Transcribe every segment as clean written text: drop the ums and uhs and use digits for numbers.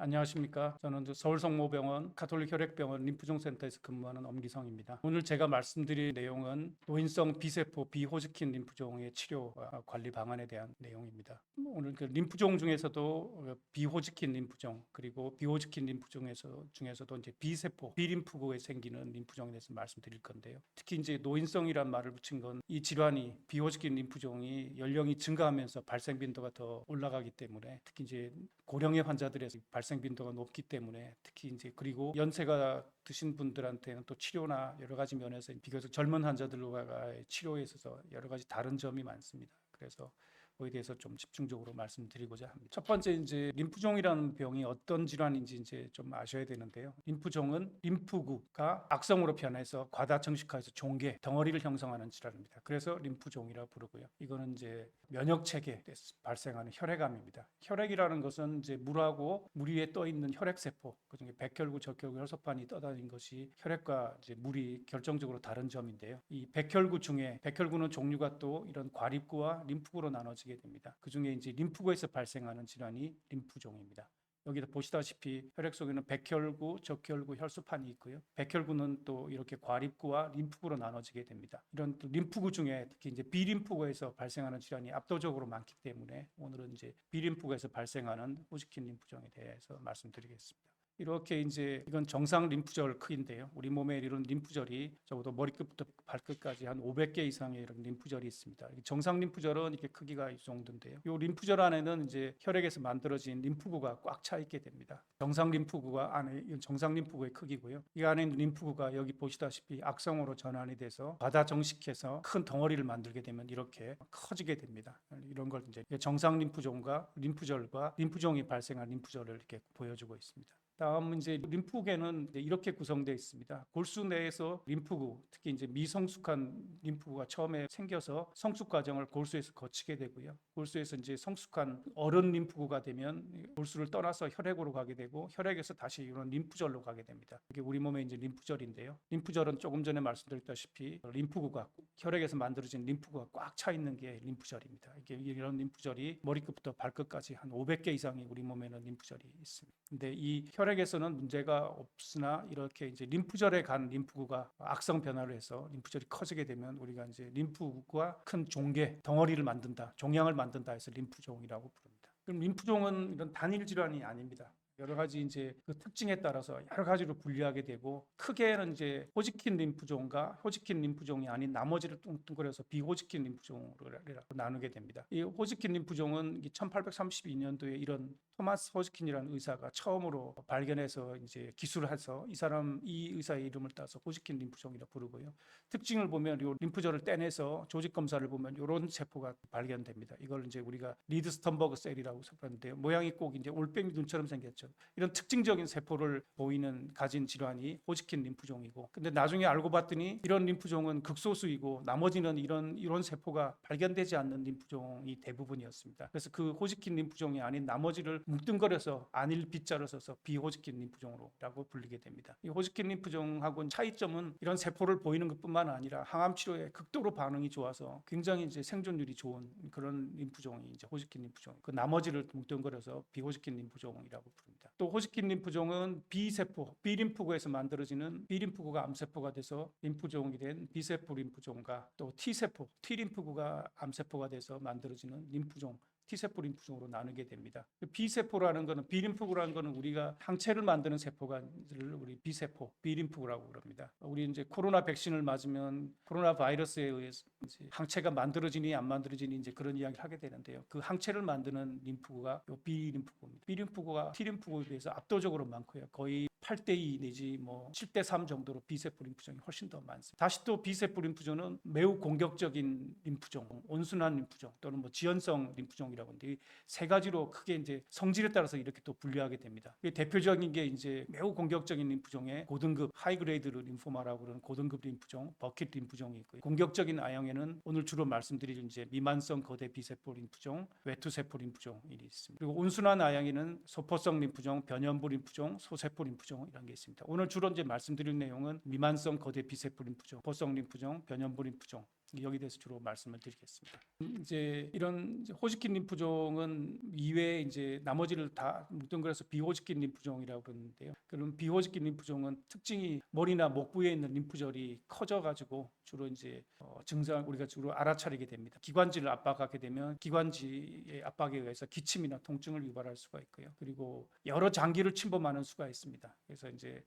안녕하십니까. 저는 서울성모병원 가톨릭혈액병원 림프종센터에서 근무하는 엄기성입니다. 오늘 제가 말씀드릴 내용은 노인성 비세포 비호지킨 림프종의 치료와 관리 방안에 대한 내용입니다. 오늘 그 림프종 중에서도 비호지킨 림프종 그리고 비호지킨 중에서도 이제 비세포 비림프구에 생기는 림프종에 대해서 말씀드릴 건데요. 특히 이제 노인성이란 말을 붙인 건 이 질환이 비호지킨 림프종이 연령이 증가하면서 발생 빈도가 더 올라가기 때문에 특히 이제 고령의 환자들에서 발생 빈도가 높기 때문에 특히 이제 그리고 연세가 드신 분들한테는 또 치료나 여러 가지 면에서 비교적 젊은 환자들과의 치료에 있어서 여러 가지 다른 점이 많습니다. 그래서 그에 대해서 좀 집중적으로 말씀드리고자 합니다. 첫 번째 이제 림프종이라는 병이 어떤 질환인지 이제 좀 아셔야 되는데요. 림프종은 림프구가 악성으로 변해서 과다 정식화해서 종괴, 덩어리를 형성하는 질환입니다. 그래서 림프종이라 부르고요. 이거는 이제 면역 체계에서 발생하는 혈액암입니다. 혈액이라는 것은 이제 물하고 물 위에 떠 있는 혈액 세포, 그중에 백혈구, 적혈구, 혈소판이 떠다니는 것이 혈액과 이제 물이 결정적으로 다른 점인데요. 이 백혈구 중에 백혈구는 종류가 또 이런 과립구와 림프구로 나눠지게 됩니다. 그중에 이제 림프구에서 발생하는 질환이 림프종입니다. 여기다 보시다시피 혈액 속에는 백혈구, 적혈구, 혈소판이 있고요. 백혈구는 또 이렇게 과립구와 림프구로 나눠지게 됩니다. 이런 또 림프구 중에 특히 이제 비림프구에서 발생하는 질환이 압도적으로 많기 때문에 오늘은 이제 비림프구에서 발생하는 호지킨 림프종에 대해서 말씀드리겠습니다. 이렇게 이제 이건 정상 림프절 크기인데요. 우리 몸에 이런 림프절이 적어도 머리끝부터 발끝까지 한 500개 이상의 이런 림프절이 있습니다. 정상 림프절은 이렇게 크기가 이 정도인데요. 이 림프절 안에는 이제 혈액에서 만들어진 림프구가 꽉 차 있게 됩니다. 정상 림프구가 안에 이건 정상 림프구의 크기고요. 이 안에 있는 림프구가 여기 보시다시피 악성으로 전환이 돼서 과다 정식해서 큰 덩어리를 만들게 되면 이렇게 커지게 됩니다. 이런 걸 이제 정상 림프종과 림프절과 림프종이 발생한 림프절을 이렇게 보여주고 있습니다. 다음 이제 림프계는 이렇게 구성되어 있습니다. 골수 내에서 림프구, 특히 이제 미성숙한 림프구가 처음에 생겨서 성숙 과정을 골수에서 거치게 되고요. 골수에서 이제 성숙한 어른 림프구가 되면 골수를 떠나서 혈액으로 가게 되고 혈액에서 다시 이런 림프절로 가게 됩니다. 이게 우리 몸의 이제 림프절인데요. 림프절은 조금 전에 말씀드렸다시피 림프구가 혈액에서 만들어진 림프구가 꽉 차 있는 게 림프절입니다. 이게 이런 림프절이 머리끝부터 발끝까지 한 500개 이상이 우리 몸에는 림프절이 있습니다. 근데 이 혈액에서는 문제가 없으나 이렇게 이제 림프절에 간 림프구가 악성 변화를 해서 림프절이 커지게 되면 우리가 이제 림프구가 큰 종괴 덩어리를 만든다, 종양을 만든다 해서 림프종이라고 부릅니다. 그럼 림프종은 이런 단일 질환이 아닙니다. 여러 가지 이제 그 특징에 따라서 여러 가지로 분리하게 되고 크게는 이제 호지킨 림프종과 호지킨 림프종이 아닌 나머지를 뚱뚱거려서 비호지킨 림프종으로 나누게 됩니다. 이 호지킨 림프종은 1832년도에 이런 토마스 호지킨이라는 의사가 처음으로 발견해서 이제 기술을 해서 이 의사의 이름을 따서 호지킨 림프종이라 부르고요. 특징을 보면 이 림프절을 떼내서 조직 검사를 보면 이런 세포가 발견됩니다. 이걸 이제 우리가 리드 스턴버그 셀이라고 부르는데요. 모양이 꼭 이제 올빼미 눈처럼 생겼죠. 이런 특징적인 세포를 가진 질환이 호지킨 림프종이고, 근데 나중에 알고 봤더니 이런 림프종은 극소수이고 나머지는 이런 세포가 발견되지 않는 림프종이 대부분이었습니다. 그래서 그 호지킨 림프종이 아닌 나머지를 뭉뚱거려서 안일 B자를 써서 비호지킨 림프종으로라고 불리게 됩니다. 이 호지킨 림프종하고는 차이점은 이런 세포를 보이는 것뿐만 아니라 항암 치료에 극도로 반응이 좋아서 굉장히 이제 생존율이 좋은 그런 림프종이 이제 호지킨 림프종. 그 나머지를 뭉뚱거려서 비호지킨 림프종이라고 부릅니다. 또 호지킨 림프종은 B세포, B림프구에서 만들어지는 B림프구가 암세포가 돼서 림프종이 된 B세포 림프종과 또 T세포, T림프구가 암세포가 돼서 만들어지는 림프종, T세포 림프종으로 나누게 됩니다. B세포라는 것은 B림프구라는 것은 우리가 항체를 만드는 세포가 우리 B세포, B림프구라고 그럽니다. 우리 이제 코로나 백신을 맞으면 코로나 바이러스에 의해서 이제 항체가 만들어지니 안 만들어지니 이제 그런 이야기를 하게 되는데요. 그 항체를 만드는 림프구가 B림프구입니다. B림프구가 T림프구에 비해서 압도적으로 많고요. 거의 8대2 내지 뭐 7대3 정도로 B세포 림프종이 훨씬 더 많습니다. 다시 또 B세포 림프종은 매우 공격적인 림프종, 온순한 림프종 또는 뭐 지연성 림프종이라고 하는데 이 세 가지로 크게 이제 성질에 따라서 이렇게 또 분류하게 됩니다. 대표적인 게 이제 매우 공격적인 림프종의 고등급 하이그레이드 림포마라고 그러는 고등급 림프종, 버킷 림프종이 있고요. 공격적인 A형에는 오늘 주로 말씀드릴 이제 미만성 거대 B세포 림프종, 외투세포 림프종이 있습니다. 그리고 온순한 A형에는 소포성 림프종, 변연부 림프종, 소세포 림프종 림프종 이런 게 있습니다. 오늘 주로 이제 말씀드릴 내용은 미만성 거대 비세포 림프종, 포성 림프종, 변연부 림프종 여기 대해서 주로 말씀을 드리겠습니다. 이제 이런 이제 호지킨 림프종은 이외에 이제 나머지를 다 뭉뚱그려서 비호지킨 림프종이라고 그러는데요. 그럼 비호지킨 림프종은 특징이 머리나 목 부위에 있는 림프절이 커져가지고 주로 이제 증상 우리가 주로 알아차리게 됩니다. 기관지를 압박하게 되면 기관지의 압박에 의해서 기침이나 통증을 유발할 수가 있고요. 그리고 여러 장기를 침범하는 수가 있습니다. 그래서 이제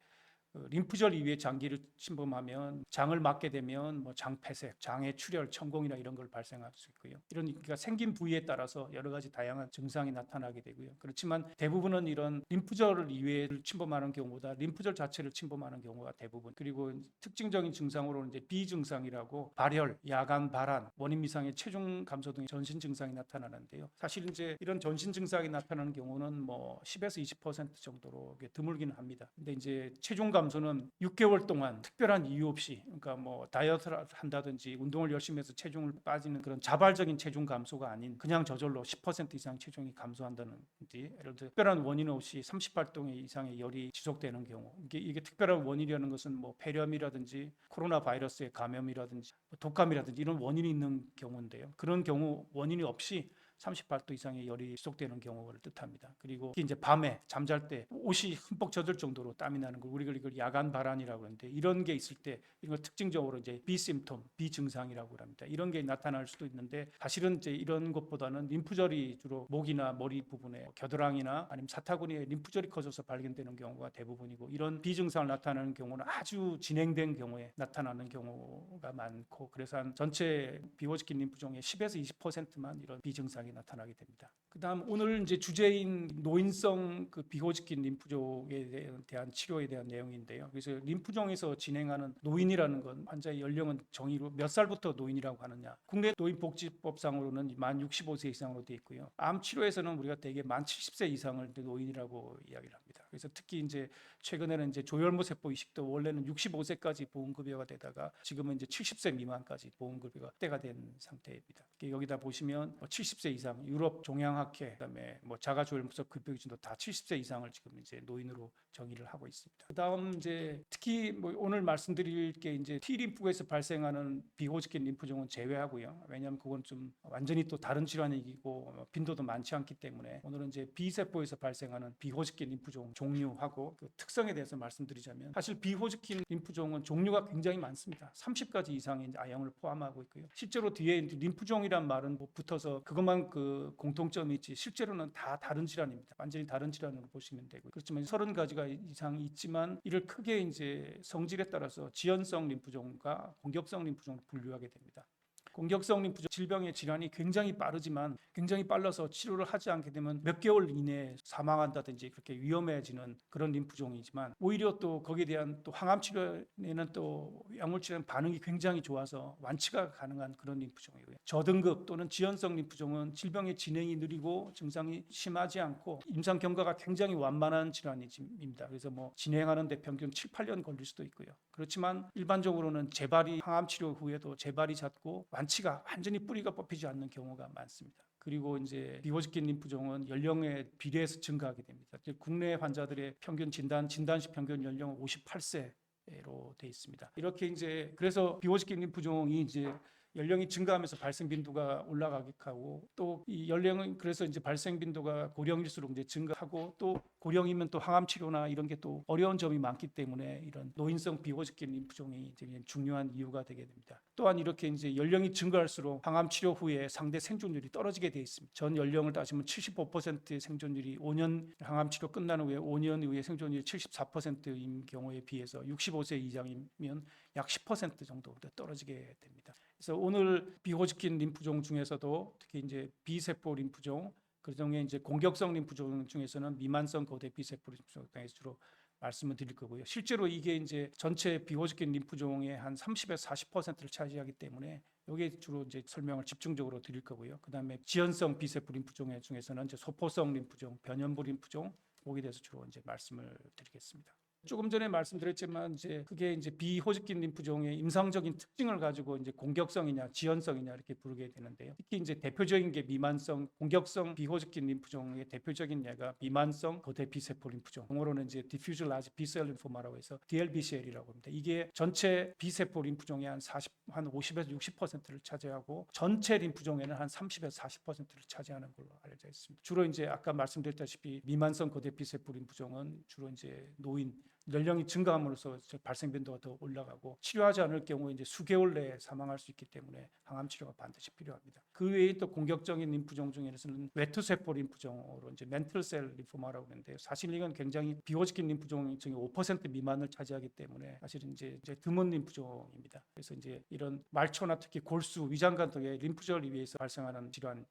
림프절 이외에 장기를 침범하면 장을 막게 되면 뭐 장폐색, 장의 출혈, 천공이나 이런 걸 발생할 수 있고요. 그러니까 생긴 부위에 따라서 여러 가지 다양한 증상이 나타나게 되고요. 그렇지만 대부분은 이런 림프절 이외를 침범하는 경우보다 림프절 자체를 침범하는 경우가 대부분. 그리고 특징적인 증상으로는 이제 비증상이라고 발열, 야간 발한, 원인 미상의 체중 감소 등의 전신 증상이 나타나는데요. 사실 이제 이런 전신 증상이 나타나는 경우는 뭐 10에서 20% 정도로 드물기는 합니다. 근데 이제 체중 감소는 6개월 동안 특별한 이유 없이, 그러니까 뭐 다이어트를 한다든지 운동을 열심히 해서 체중을 빠지는 그런 자발적인 체중 감소가 아닌 그냥 저절로 10% 이상 체중이 감소한다든지, 예를 들어 특별한 원인 없이 38도 이상의 열이 지속되는 경우, 이게 특별한 원인이라는 것은 뭐 폐렴이라든지 코로나 바이러스의 감염이라든지 독감이라든지 이런 원인이 있는 경우인데요. 그런 경우 원인이 없이 38도 이상의 열이 지속되는 경우를 뜻합니다. 그리고 이제 밤에 잠잘 때 옷이 흠뻑 젖을 정도로 땀이 나는 걸 우리가 이걸 야간 발한이라고 하는데, 이런 게 있을 때 이걸 특징적으로 이제 비심톰, 비증상이라고 합니다. 이런 게 나타날 수도 있는데, 사실은 이제 이런 것보다는 림프절이 주로 목이나 머리 부분에 겨드랑이나 아니면 사타구니에 림프절이 커져서 발견되는 경우가 대부분이고, 이런 비증상을 나타내는 경우는 아주 진행된 경우에 나타나는 경우가 많고, 그래서 한 전체 비호지킨 림프종의 10에서 20%만 이런 비증상이 나타나게 됩니다. 그다음 오늘 이제 주제인 노인성 비호지킨 림프종에 대한 치료에 대한 내용인데요. 그래서 림프종에서 진행하는 노인이라는 건 환자의 연령은 정의로 몇 살부터 노인이라고 하느냐. 국내 노인복지법상으로는 만 65세 이상으로 되어 있고요. 암 치료에서는 우리가 대개 만 70세 이상을 노인이라고 이야기를 합니다. 그래서 특히 이제 최근에는 이제 조혈모 세포 이식도 원래는 65세까지 보험급여가 되다가 지금은 이제 70세 미만까지 보험급여가 확대가 된 상태입니다. 여기다 보시면 70세 이상 유럽 종양학회, 그다음에 뭐 자가조혈모소 급여 기준도 다 70세 이상을 지금 이제 노인으로 정의를 하고 있습니다. 그다음 이제 특히 뭐 오늘 말씀드릴 게 이제 T림프에서 발생하는 비호지킨 림프종은 제외하고요. 왜냐하면 그건 좀 완전히 또 다른 질환이고 빈도도 많지 않기 때문에 오늘은 이제 B세포에서 발생하는 비호지킨 림프종 종류하고 그 특성에 대해서 말씀드리자면, 사실 비호지킨 림프종은 종류가 굉장히 많습니다. 30가지 이상의 아형을 포함하고 있고요. 실제로 뒤에 림프종이란 말은 뭐 붙어서 그것만 그 공통점이 있지, 실제로는 다 다른 질환입니다. 완전히 다른 질환으로 보시면 되고요. 그렇지만 30가지가 이상이 있지만 이를 크게 이제 성질에 따라서 지연성 림프종과 공격성 림프종으로 분류하게 됩니다. 공격성 림프종 질병의 질환이 굉장히 빠르지만, 굉장히 빨라서 치료를 하지 않게 되면 몇 개월 이내에 사망한다든지 그렇게 위험해지는 그런 림프종이지만, 오히려 또 거기에 대한 또 항암 치료에는 또 약물 치료는 반응이 굉장히 좋아서 완치가 가능한 그런 림프종이고요. 저등급 또는 지연성 림프종은 질병의 진행이 느리고 증상이 심하지 않고 임상 경과가 굉장히 완만한 질환입니다. 그래서 뭐 진행하는데 평균 7, 8년 걸릴 수도 있고요. 그렇지만 일반적으로는 재발이 항암 치료 후에도 재발이 잦고 완치가 완전히 뿌리가 뽑히지 않는 경우가 많습니다. 그리고 이제 비호지킨 림프종은 연령에 비례해서 증가하게 됩니다. 국내 환자들의 평균 진단식 평균 연령은 58세로 되어 있습니다. 이렇게 이제 그래서 비호지킨 림프종이 이제 연령이 증가하면서 발생 빈도가 올라가게 하고, 또 이 연령은 그래서 이제 발생 빈도가 고령일수록 이제 증가하고, 또 고령이면 또 항암 치료나 이런 게 또 어려운 점이 많기 때문에 이런 노인성 비호지킨 림프종이 되게 중요한 이유가 되게 됩니다. 또한 이렇게 이제 연령이 증가할수록 항암 치료 후에 상대 생존율이 떨어지게 되어 있습니다. 전 연령을 따지면 75%의 생존율이 5년 항암 치료 끝난 후에 5년 후에 생존율이 74%인 경우에 비해서 65세 이상이면 약 10% 정도 떨어지게 됩니다. 그래서 오늘 비호지킨 림프종 중에서도 특히 이제 B세포 림프종, 그 중에 이제 공격성 림프종 중에서는 미만성 거대 B세포 림프종에 대해서 주로 말씀을 드릴 거고요. 실제로 이게 이제 전체 비호지킨 림프종의 한 30에서 40%를 차지하기 때문에 여기에 주로 이제 설명을 집중적으로 드릴 거고요. 그다음에 지연성 B세포 림프종 중에서는 이제 소포성 림프종, 변연부 림프종, 거기에 대해서 주로 이제 말씀을 드리겠습니다. 조금 전에 말씀드렸지만 이제 그게 이제 비호직긴 림프종의 임상적인 특징을 가지고 이제 공격성이냐 지연성이냐 이렇게 부르게 되는데요. 특히 이제 대표적인 게 미만성 공격성 비호직긴 림프종의 대표적인 예가 미만성 거대 B세포 림프종. 영어로는 이제 Diffuse Large B-cell Lymphoma라고 해서 DLBCL이라고 합니다. 이게 전체 B세포 림프종의 한 50에서 60%를 차지하고 전체 림프종에는 한 30에서 40%를 차지하는 걸로 알려져 있습니다. 주로 이제 아까 말씀드렸다시피 미만성 거대 B세포 림프종은 주로 이제 노인 연령이 증가함으로써 발생 빈도가 더 올라가고 치료하지 않을 경우 이제 수개월 내에 사망할 수 있기 때문에 항암 치료가 반드시 필요합니다. 그 외에 또 공격적인 림프종 중에서는 외투세포 림프종으로 이제 맨틀셀 림포마라고 하는데요. 사실 이건 굉장히 비호직긴 림프종 중에 5% 미만을 차지하기 때문에 사실은 이제 드문 림프종입니다. 그래서 이제 이런 말초나 특히 골수, 위장관 등의 림프절에 의해서 발생하는 질환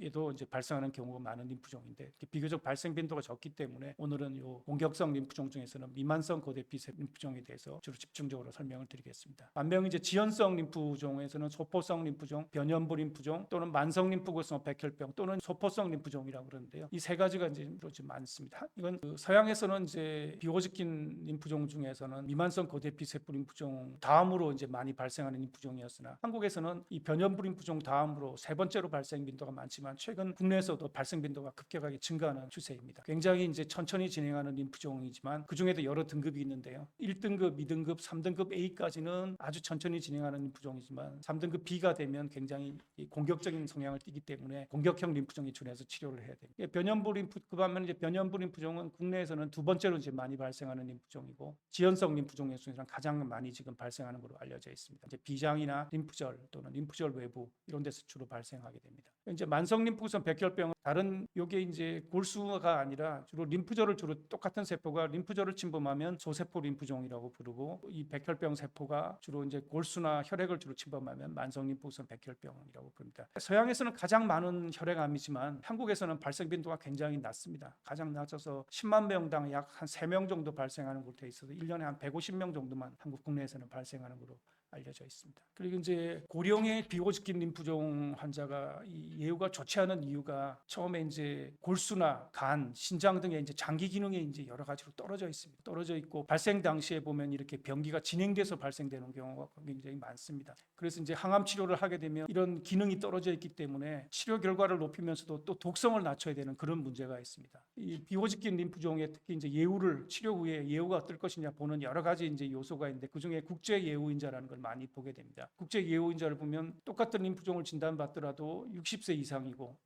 에도 이제 발생하는 경우가 많은 림프종인데 비교적 발생 빈도가 적기 때문에 오늘은 요 공격성 림프종 중에서는 미만성 거대 B세포 림프종에 대해서 주로 집중적으로 설명을 드리겠습니다. 반면 이제 지연성 림프종에서는 소포성 림프종, 변연부 림프종 또는 만성 림프구성 백혈병 또는 소포성 림프종이라고 그러는데요. 이 세 가지가 이제 좀 많습니다. 이건 서양에서는 이제 비호직긴 림프종 중에서는 미만성 거대 B세포 림프종 다음으로 이제 많이 발생하는 림프종이었으나 한국에서는 이 변연부 림프종 다음으로 세 번째로 발생 빈도가 많지만 최근 국내에서도 발생 빈도가 급격하게 증가하는 추세입니다. 굉장히 이제 천천히 진행하는 림프종이지만 그 중에도 여러 등급이 있는데요. 1등급, 2등급, 3등급 A까지는 아주 천천히 진행하는 림프종이지만 3등급 B가 되면 굉장히 공격적인 성향을 띠기 때문에 공격형 림프종에 준해서 치료를 해야 됩니다. 변연부 림프 그 반면 이제 변연부 림프종은 국내에서는 두 번째로 이제 많이 발생하는 림프종이고 지연성 림프종의 순위상 가장 많이 지금 발생하는 것으로 알려져 있습니다. 이제 비장이나 림프절 또는 림프절 외부 이런 데서 주로 발생하게 됩니다. 이제 만성 림프구성 백혈병은 다른 요게 이제 골수가 아니라 주로 림프절을 주로 똑같은 세포가 림프절을 침범하면 소세포 림프종이라고 부르고 이 백혈병 세포가 주로 이제 골수나 혈액을 주로 침범하면 만성 림프구성 백혈병이라고 부릅니다. 서양에서는 가장 많은 혈액암이지만 한국에서는 발생 빈도가 굉장히 낮습니다. 가장 낮아서 10만 명당 약 한 3명 정도 발생하는 걸로 돼 있어서 1년에 한 150명 정도만 한국 국내에서는 발생하는 걸로 알려져 있습니다. 그리고 이제 고령의 비호직긴 림프종 환자가 이 예후가 좋지 않은 이유가 처음에 이제 골수나 간, 신장 등의 이제 장기 기능에 이제 여러 가지로 떨어져 있습니다. 떨어져 있고 발생 당시에 보면 이렇게 병기가 진행돼서 발생되는 경우가 굉장히 많습니다. 그래서 이제 항암 치료를 하게 되면 이런 기능이 떨어져 있기 때문에 치료 결과를 높이면서도 또 독성을 낮춰야 되는 그런 문제가 있습니다. 이 비호직긴 림프종에 특히 이제 예후를 치료 후에 예후가 어떨 것이냐 보는 여러 가지 이제 요소가 있는데 그 중에 국제 예후인자라는 걸 많이 보게 됩니다. 국제 예후인자를 보면 똑같은 림프종을 진단받더라도 60세 이상이고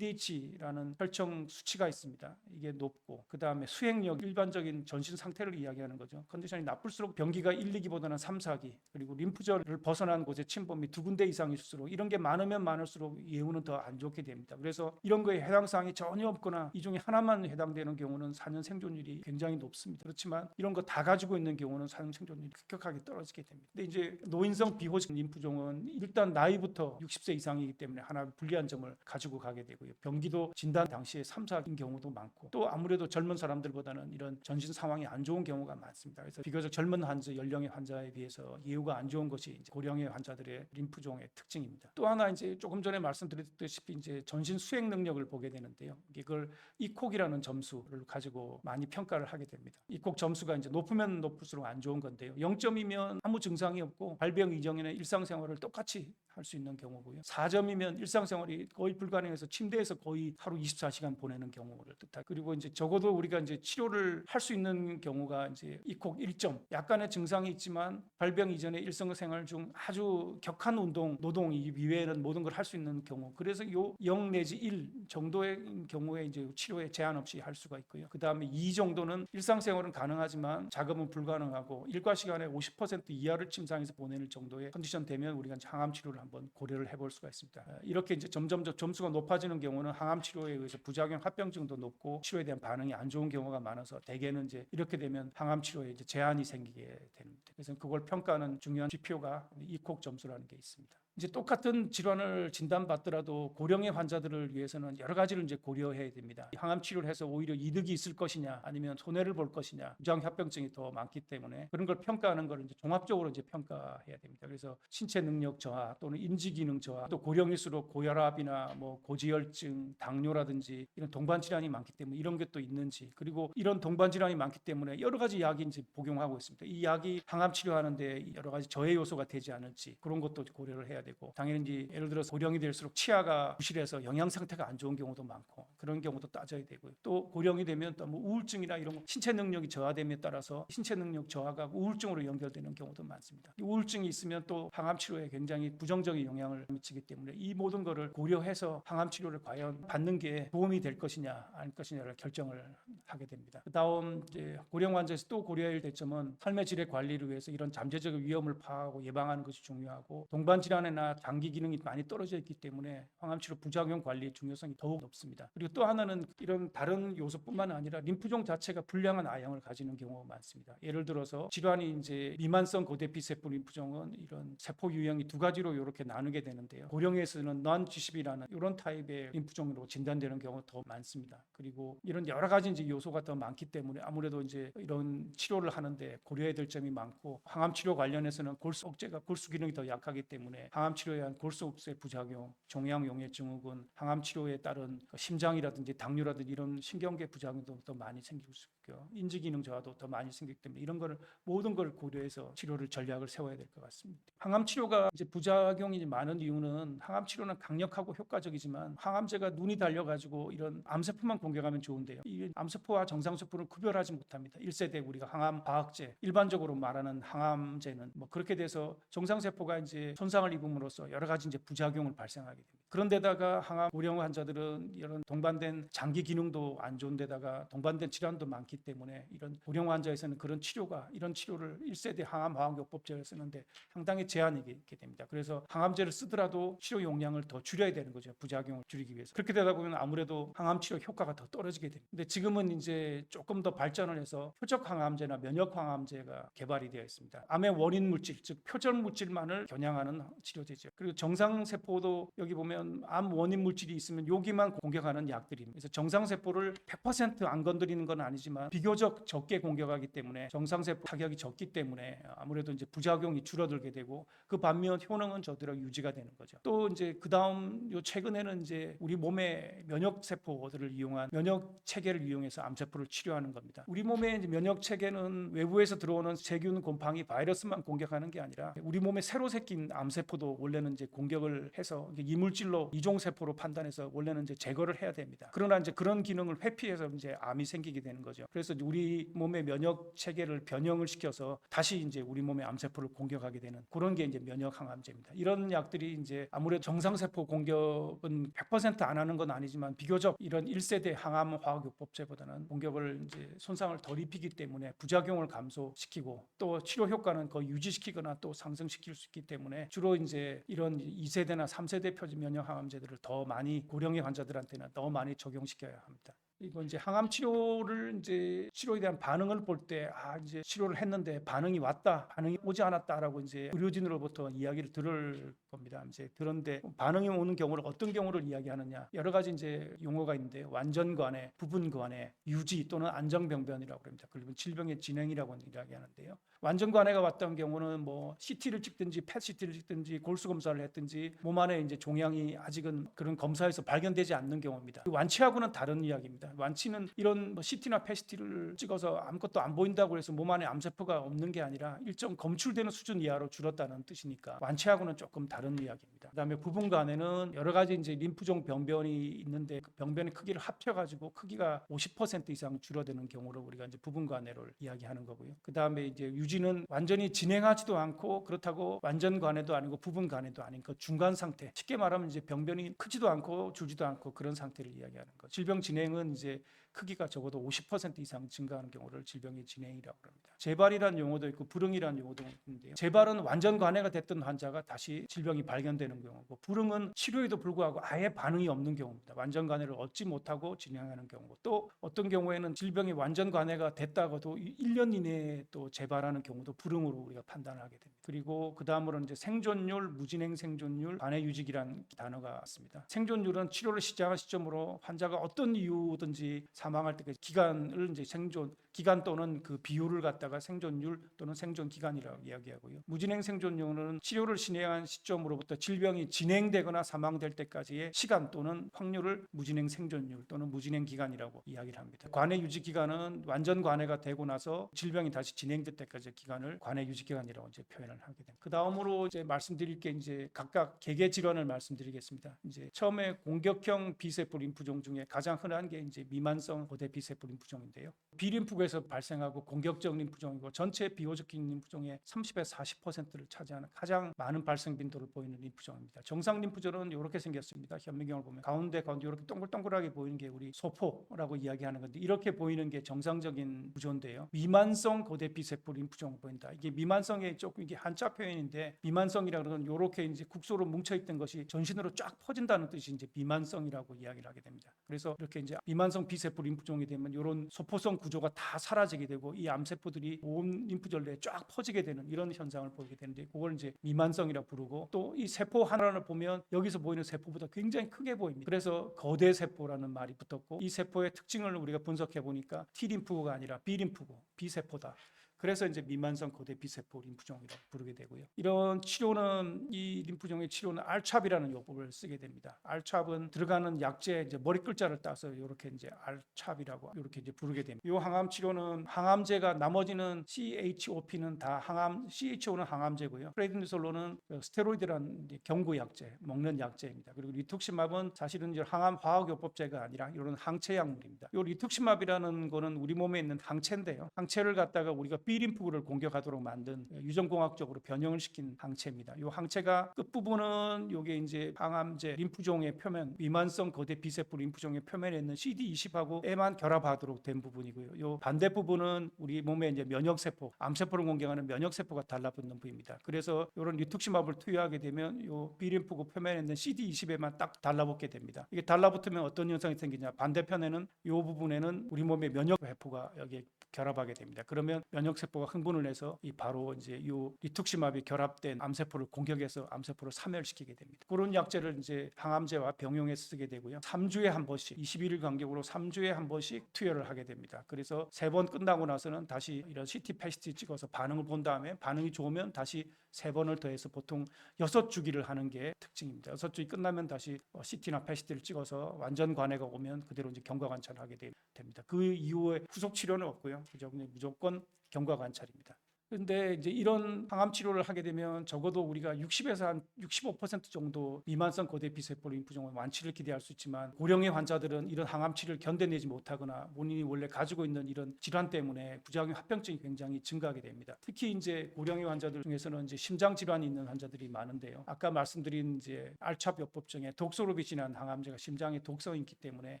LDH라는 혈청 수치가 있습니다. 이게 높고 그 다음에 수행력, 일반적인 전신 상태를 이야기하는 거죠. 컨디션이 나쁠수록 병기가 1, 2기보다는 3, 4기 그리고 림프절을 벗어난 곳에 침범이 2군데 이상일수록 이런 게 많으면 많을수록 예후는 더 안 좋게 됩니다. 그래서 이런 거에 해당 사항이 전혀 없거나 이 중에 하나만 해당되는 경우는 4년 생존율이 굉장히 높습니다. 그렇지만 이런 거 다 가지고 있는 경우는 4년 생존율이 급격하게 떨어지게 됩니다. 근데 이제 노인성 비호직 림프종은 일단 나이부터 60세 이상이기 때문에 하나 불리한 점을 가지고 가게 되고요. 병기도 진단 당시에 3, 4인 경우도 많고 또 아무래도 젊은 사람들보다는 이런 전신 상황이 안 좋은 경우가 많습니다. 그래서 비교적 젊은 환자, 연령의 환자에 비해서 예후가 안 좋은 것이 이제 고령의 환자들의 림프종의 특징입니다. 또 하나 이제 조금 전에 말씀드렸다시피 이제 전신 수행 능력을 보게 되는데요. 이걸 이콕이라는 점수를 가지고 많이 평가를 하게 됩니다. 이콕 점수가 이제 높으면 높을수록 안 좋은 건데요. 0점이면 아무 증상이 없고 발병 이전이나 일상생활을 똑같이 할 수 있는 경우고요. 4점이면 일상생활이 거의 불가능해서 침대에서 거의 하루 24시간 보내는 경우를 뜻하고 그리고 이제 적어도 우리가 이제 치료를 할 수 있는 경우가 이제 이콕 1점 약간의 증상이 있지만 발병 이전에 일상생활 중 아주 격한 운동, 노동 이외에는 모든 걸 할 수 있는 경우 그래서 요 0 내지 1 정도의 경우에 이제 치료에 제한 없이 할 수가 있고요. 그 다음에 2 정도는 일상생활은 가능하지만 작업은 불가능하고 일과 시간의 50% 이하를 침상에서 보내는 정도의 컨디션 되면 우리가 항암 치료를 한번 고려를 해볼 수가 있습니다. 이렇게 이제 점점 점수가 높아지는 경우는 항암 치료에 의해서 부작용 합병증도 높고 치료에 대한 반응이 안 좋은 경우가 많아서 대개는 이제 이렇게 되면 항암 치료에 이제 제한이 생기게 됩니다. 그래서 그걸 평가하는 중요한 지표가 이콕 점수라는 게 있습니다. 이제 똑같은 질환을 진단받더라도 고령의 환자들을 위해서는 여러 가지를 이제 고려해야 됩니다. 항암 치료를 해서 오히려 이득이 있을 것이냐, 아니면 손해를 볼 것이냐, 무장합병증이 더 많기 때문에 그런 걸 평가하는 걸 이제 종합적으로 이제 평가해야 됩니다. 그래서 신체 능력 저하 또는 인지 기능 저하, 또 고령일수록 고혈압이나 뭐 고지혈증, 당뇨라든지 이런 동반 질환이 많기 때문에 이런 게 또 있는지, 그리고 이런 동반 질환이 많기 때문에 여러 가지 약이 이제 복용하고 있습니다. 이 약이 항암 치료하는데 여러 가지 저해 요소가 되지 않을지 그런 것도 고려를 해야 되고, 당연히 이제 예를 들어서 고령이 될수록 치아가 부실해서 영양 상태가 안 좋은 경우도 많고 그런 경우도 따져야 되고요. 또 고령이 되면 또 뭐 우울증이나 이런 신체 능력이 저하됨에 따라서 신체 능력 저하가 우울증으로 연결되는 경우도 많습니다. 이 우울증이 있으면 또 항암 치료에 굉장히 부정적인 영향을 미치기 때문에 이 모든 것을 고려해서 항암 치료를 과연 받는 게 도움이 될 것이냐 아닐 것이냐를 결정을 하게 됩니다. 그다음 이제 고령 환자에서 또 고려해야 할 대점은 삶의 질의 관리를 위해서 이런 잠재적 위험을 파악하고 예방하는 것이 중요하고, 동반 질환이나 장기 기능이 많이 떨어져 있기 때문에 항암 치료 부작용 관리의 중요성이 더욱 높습니다. 그리고 또 하나는 이런 다른 요소뿐만 아니라 림프종 자체가 불량한 아형을 가지는 경우가 많습니다. 예를 들어서 질환이 이제 미만성 고대피 세포 림프종은 이런 세포 유형이 두 가지로 이렇게 나누게 되는데요. 고령에서는 non-G10이라는 이런 타입의 림프종으로 진단되는 경우가 더 많습니다. 그리고 이런 여러 가지 이제 요소가 더 많기 때문에 아무래도 이제 이런 치료를 하는데 고려해야 될 점이 많고, 항암 치료 관련해서는 골수 억제가 골수 기능이 더 약하기 때문에 항암 치료에 의한 골수 억제 부작용, 종양 용해 증후군, 항암 치료에 따른 심장이라든지 당뇨라든지 이런 신경계 부작용도 더 많이 생길 수 있고요. 인지 기능 저하도 더 많이 생기기 때문에 이런 거를 모든 걸 고려해서 치료를 전략을 세워야 될 것 같습니다. 항암 치료가 이제 부작용이 많은 이유는, 항암 치료는 강력하고 효과적이지만 항암제가 눈이 달려가지고 이런 암세포만 공격하면 좋은데요. 이 암세포와 정상세포를 구별하지 못합니다. 1세대 우리가 항암 과학제, 일반적으로 말하는 항암제는 뭐 그렇게 돼서 정상세포가 이제 손상을 입음으로써 여러 가지 이제 부작용을 발생하게 됩니다. 그런데다가 항암 고령 환자들은 이런 동반된 장기 기능도 안 좋은 데다가 동반된 질환도 많기 때문에 이런 고령 환자에서는 그런 치료가, 이런 치료를 1세대 항암 화학요법제를 쓰는데 상당히 제한이 있게 됩니다. 그래서 항암제를 쓰더라도 치료 용량을 더 줄여야 되는 거죠. 부작용을 줄이기 위해서. 그렇게 되다 보면 아무래도 항암 치료 효과가 더 떨어지게 됩니다. 근데 지금은 이제 조금 더 발전을 해서 표적 항암제나 면역 항암제가 개발이 되어 있습니다. 암의 원인 물질, 즉 표적 물질만을 겨냥하는 치료제죠. 그리고 정상 세포도 여기 보면 암 원인 물질이 있으면 여기만 공격하는 약들입니다. 그래서 정상 세포를 100% 안 건드리는 건 아니지만 비교적 적게 공격하기 때문에 정상 세포 타격이 적기 때문에 아무래도 이제 부작용이 줄어들게 되고, 그 반면 효능은 저대로 유지가 되는 거죠. 또 이제 그다음 요 최근에는 이제 우리 몸의 면역 세포들을 이용한 면역 체계를 이용해서 암세포를 치료하는 겁니다. 우리 몸의 이제 면역 체계는 외부에서 들어오는 세균, 곰팡이, 바이러스만 공격하는 게 아니라 우리 몸에 새로 생긴 암세포도 원래는 이제 공격을 해서 이물질로 이종세포로 판단해서 원래는 이제 제거를 해야 됩니다. 그러나 이제 그런 기능을 회피해서 이제 암이 생기게 되는 거죠. 그래서 우리 몸의 면역 체계를 변형을 시켜서 다시 이제 우리 몸의 암세포를 공격하게 되는 그런 게 이제 면역 항암제입니다. 이런 약들이 이제 아무래도 정상세포 공격은 100% 안 하는 건 아니지만 비교적 이런 1세대 항암 화학요법제보다는 공격을 이제 손상을 덜 입히기 때문에 부작용을 감소시키고 또 치료 효과는 거의 유지시키거나 또 상승시킬 수 있기 때문에 주로 이제 이런 2세대나 3세대 표준 면역 항암제들을 더 많이 고령의 환자들한테는 더 많이 적용시켜야 합니다. 이거 이제 항암 치료를 이제 치료에 대한 반응을 볼 때 이제 치료를 했는데 반응이 왔다, 반응이 오지 않았다라고 이제 의료진으로부터 이야기를 들을 겁니다. 이제 그런데 반응이 오는 경우를 어떤 경우를 이야기하느냐, 여러 가지 이제 용어가 있는데 완전 관해, 부분 관해, 유지 또는 안정병변이라고 합니다. 그리고 질병의 진행이라고 이야기하는데요. 완전 관해가 왔던 경우는 뭐 CT를 찍든지 펫CT를 찍든지 골수 검사를 했든지 몸 안에 이제 종양이 아직은 그런 검사에서 발견되지 않는 경우입니다. 완치하고는 다른 이야기입니다. 완치는 이런 뭐 CT나 펫CT를 찍어서 아무것도 안 보인다고 해서 몸 안에 암세포가 없는 게 아니라 일정 검출되는 수준 이하로 줄었다는 뜻이니까 완치하고는 조금 다른 이야기입니다. 그다음에 부분 간에는 여러 가지 이제 림프종 병변이 있는데 그 병변의 크기를 합쳐가지고 크기가 50% 이상 줄어드는 경우를 우리가 이제 부분 간해를 이야기하는 거고요. 그다음에 이제 유지는 완전히 진행하지도 않고 그렇다고 완전 간해도 아니고 부분 간해도 아닌 그 중간 상태. 쉽게 말하면 이제 병변이 크지도 않고 줄지도 않고 그런 상태를 이야기하는 거죠. 질병 진행은 이제 크기가 적어도 50% 이상 증가하는 경우를 질병의 진행이라고 합니다. 재발이라는 용어도 있고 불응이라는 용어도 있는데요. 재발은 완전 관해가 됐던 환자가 다시 질병이 발견되는 경우고, 불응은 치료에도 불구하고 아예 반응이 없는 경우입니다. 완전 관해를 얻지 못하고 진행하는 경우고, 또 어떤 경우에는 질병이 완전 관해가 됐다가도 1년 이내에 또 재발하는 경우도 불응으로 우리가 판단하게 됩니다. 그리고 그 다음으로는 이제 생존율, 무진행 생존율, 관해 유지기란 단어가 왔습니다. 생존율은 치료를 시작한 시점으로 환자가 어떤 이유든지 사망할 때까지 기간을 이제 생존 기간 또는 그 비율을 갖다가 생존율 또는 생존 기간이라고 이야기하고요. 무진행 생존율은 치료를 진행한 시점으로부터 질병이 진행되거나 사망될 때까지의 시간 또는 확률을 무진행 생존율 또는 무진행 기간이라고 이야기를 합니다. 관해 유지 기간은 완전 관해가 되고 나서 질병이 다시 진행될 때까지의 기간을 관해 유지 기간이라고 이제 표현을 하게 됩니다. 그 다음으로 이제 말씀드릴 게 이제 각각 개개 질환을 말씀드리겠습니다. 이제 처음에 공격형 비세포 림프종 중에 가장 흔한 게 이제 미만성 고대 비세포 림프종인데요. 비림프구에서 발생하고 공격적 림프종이고 전체 비호적인 림프종의 30에서 40%를 차지하는 가장 많은 발생 빈도를 보이는 림프종입니다. 정상 림프종은 이렇게 생겼습니다. 현미경을 보면 가운데 이렇게 동글동글하게 보이는 게 우리 소포라고 이야기하는 건데 이렇게 보이는 게 정상적인 구조인데요. 미만성 고대 비세포 림프종을 보인다. 이게 미만성의 조금 이게 한자 표현인데 미만성이라는 건 이렇게 이제 국소로 뭉쳐있던 것이 전신으로 쫙 퍼진다는 뜻이 이제 미만성이라고 이야기를 하게 됩니다. 그래서 이렇게 이제 미만성 비세포 림프종이 되면 이런 소포성 구조가 다 사라지게 되고 이 암세포들이 온 림프절내에 쫙 퍼지게 되는 이런 현상을 보이게 되는데 그걸 이제 미만성이라고 부르고 또 이 세포 하나를 보면 여기서 보이는 세포보다 굉장히 크게 보입니다. 그래서 거대 세포라는 말이 붙었고 이 세포의 특징을 우리가 분석해 보니까 T림프구가 아니라 B림프구, B세포다. 그래서 이제 미만성 고대 비세포 림프종이라고 부르게 되고요. 이런 치료는 이 림프종의 치료는 알찹이라는 요법을 쓰게 됩니다. 알찹은 들어가는 약재 이제 머리 글자를 따서 이렇게 이제 알찹이라고 이렇게 이제 부르게 됩니다. 이 항암 치료는 항암제가 나머지는 CHOP는 다 CHO는 항암제고요. 프레드니솔론은 스테로이드라는 경구 약제, 먹는 약제입니다. 그리고 리툭시맙은 사실은 이제 항암 화학 요법제가 아니라 이런 항체 약물입니다. 이 리툭시맙이라는 거는 우리 몸에 있는 항체인데요. 항체를 갖다가 우리가 B림프구를 공격하도록 만든 유전공학적으로 변형을 시킨 항체입니다. 이 항체가 끝부분은 이게 이제 항암제 림프종의 표면, 미만성 거대 비세포 림프종의 표면에 있는 CD20하고 에만 결합하도록 된 부분이고요. 이 반대 부분은 우리 몸에 이제 면역세포, 암세포를 공격하는 면역세포가 달라붙는 부위입니다. 그래서 이런 리툭시맙을 투여하게 되면 이 B림프구 표면에 있는 CD20에만 딱 달라붙게 됩니다. 이게 달라붙으면 어떤 현상이 생기냐? 반대편에는 이 부분에는 우리 몸의 면역세포가 여기에 결합하게 됩니다. 그러면 면역세포가 흥분을 해서 이 바로 이제 이 리툭시맙이 결합된 암세포를 공격해서 암세포를 사멸시키게 됩니다. 그런 약제를 이제 항암제와 병용해서 쓰게 되고요. 3주에 한 번씩 21일 간격으로 3주에 한 번씩 투여를 하게 됩니다. 그래서 3번 끝나고 나서는 다시 이런 CT 패시티 찍어서 반응을 본 다음에 반응이 좋으면 다시 3번을 더해서 보통 6주기를 하는 게 특징입니다. 6주기 끝나면 다시 CT나 패시티를 찍어서 완전 관해가 오면 그대로 이제 경과 관찰을 하게 됩니다. 그 이후에 후속 치료는 없고요. 그죠? 무조건 경과 관찰입니다. 그런데 이제 이런 항암 치료를 하게 되면 적어도 우리가 60에서 한 65% 정도 미만성 고대 비세포 림프종의 완치를 기대할 수 있지만 고령의 환자들은 이런 항암 치료를 견뎌내지 못하거나 본인이 원래 가지고 있는 이런 질환 때문에 부작용 합병증이 굉장히 증가하게 됩니다. 특히 이제 고령의 환자들 중에서는 이제 심장 질환이 있는 환자들이 많은데요. 아까 말씀드린 이제 알찹 요법종의 독소로 비진한 항암제가 심장에 독성이 있기 때문에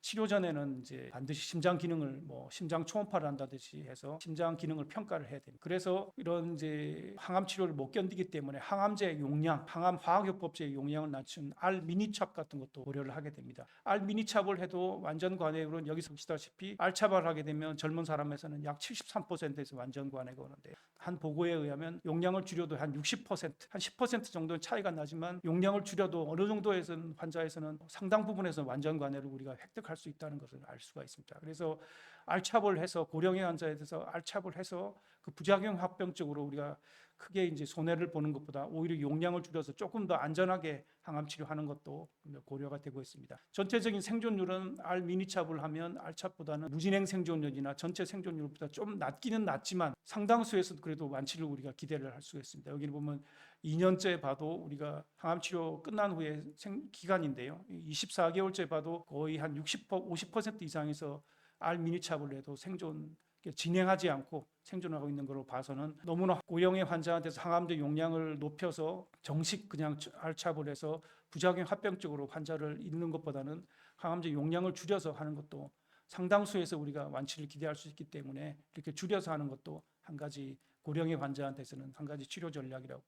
치료 전에는 이제 반드시 심장 기능을 심장 초음파를 한다듯이 해서 심장 기능을 평가를 해야 됩니다. 그래서 이런 이제 항암 치료를 못 견디기 때문에 항암제 용량, 항암 화학요법제의 용량을 낮춘 알미니찹 같은 것도 고려를 하게 됩니다. 알미니찹을 해도 완전 관해로는 여기서 보시다시피 알찹을 하게 되면 젊은 사람에서는 약 73%에서 완전 관해가 오는데 한 보고에 의하면 용량을 줄여도 한 60%, 한 10% 정도 차이가 나지만 용량을 줄여도 어느 정도에서는 환자에서는 상당 부분에서 완전 관해를 우리가 획득할 수 있다는 것을 알 수가 있습니다. 그래서 알찹을 해서 고령의 환자에 대해서 알찹을 해서 그 부작용 합병적으로 우리가 크게 이제 손해를 보는 것보다 오히려 용량을 줄여서 조금 더 안전하게 항암 치료하는 것도 고려가 되고 있습니다. 전체적인 생존율은 알미니찹을 하면 알찹보다는 무진행 생존율이나 전체 생존율보다 좀 낮기는 낮지만 상당수에서 그래도 완치를 우리가 기대를 할 수가 있습니다. 여기 보면 2년째 봐도 우리가 항암 치료 끝난 후에 기간인데요. 24개월째 봐도 거의 한 50% 이상에서 알미니찹을 해도 진행하지 않고 생존하고 있는 걸로 봐서는 너무나 고령의 환자한테서 항암제 용량을 높여서 정식 그냥 알찹을 해서 부작용 합병적으로 환자를 잃는 것보다는 항암제 용량을 줄여서 하는 것도 상당수에서 우리가 완치를 기대할 수 있기 때문에 이렇게 줄여서 하는 것도 한 가지 고령의 환자한테서는 한 가지 치료 전략이라고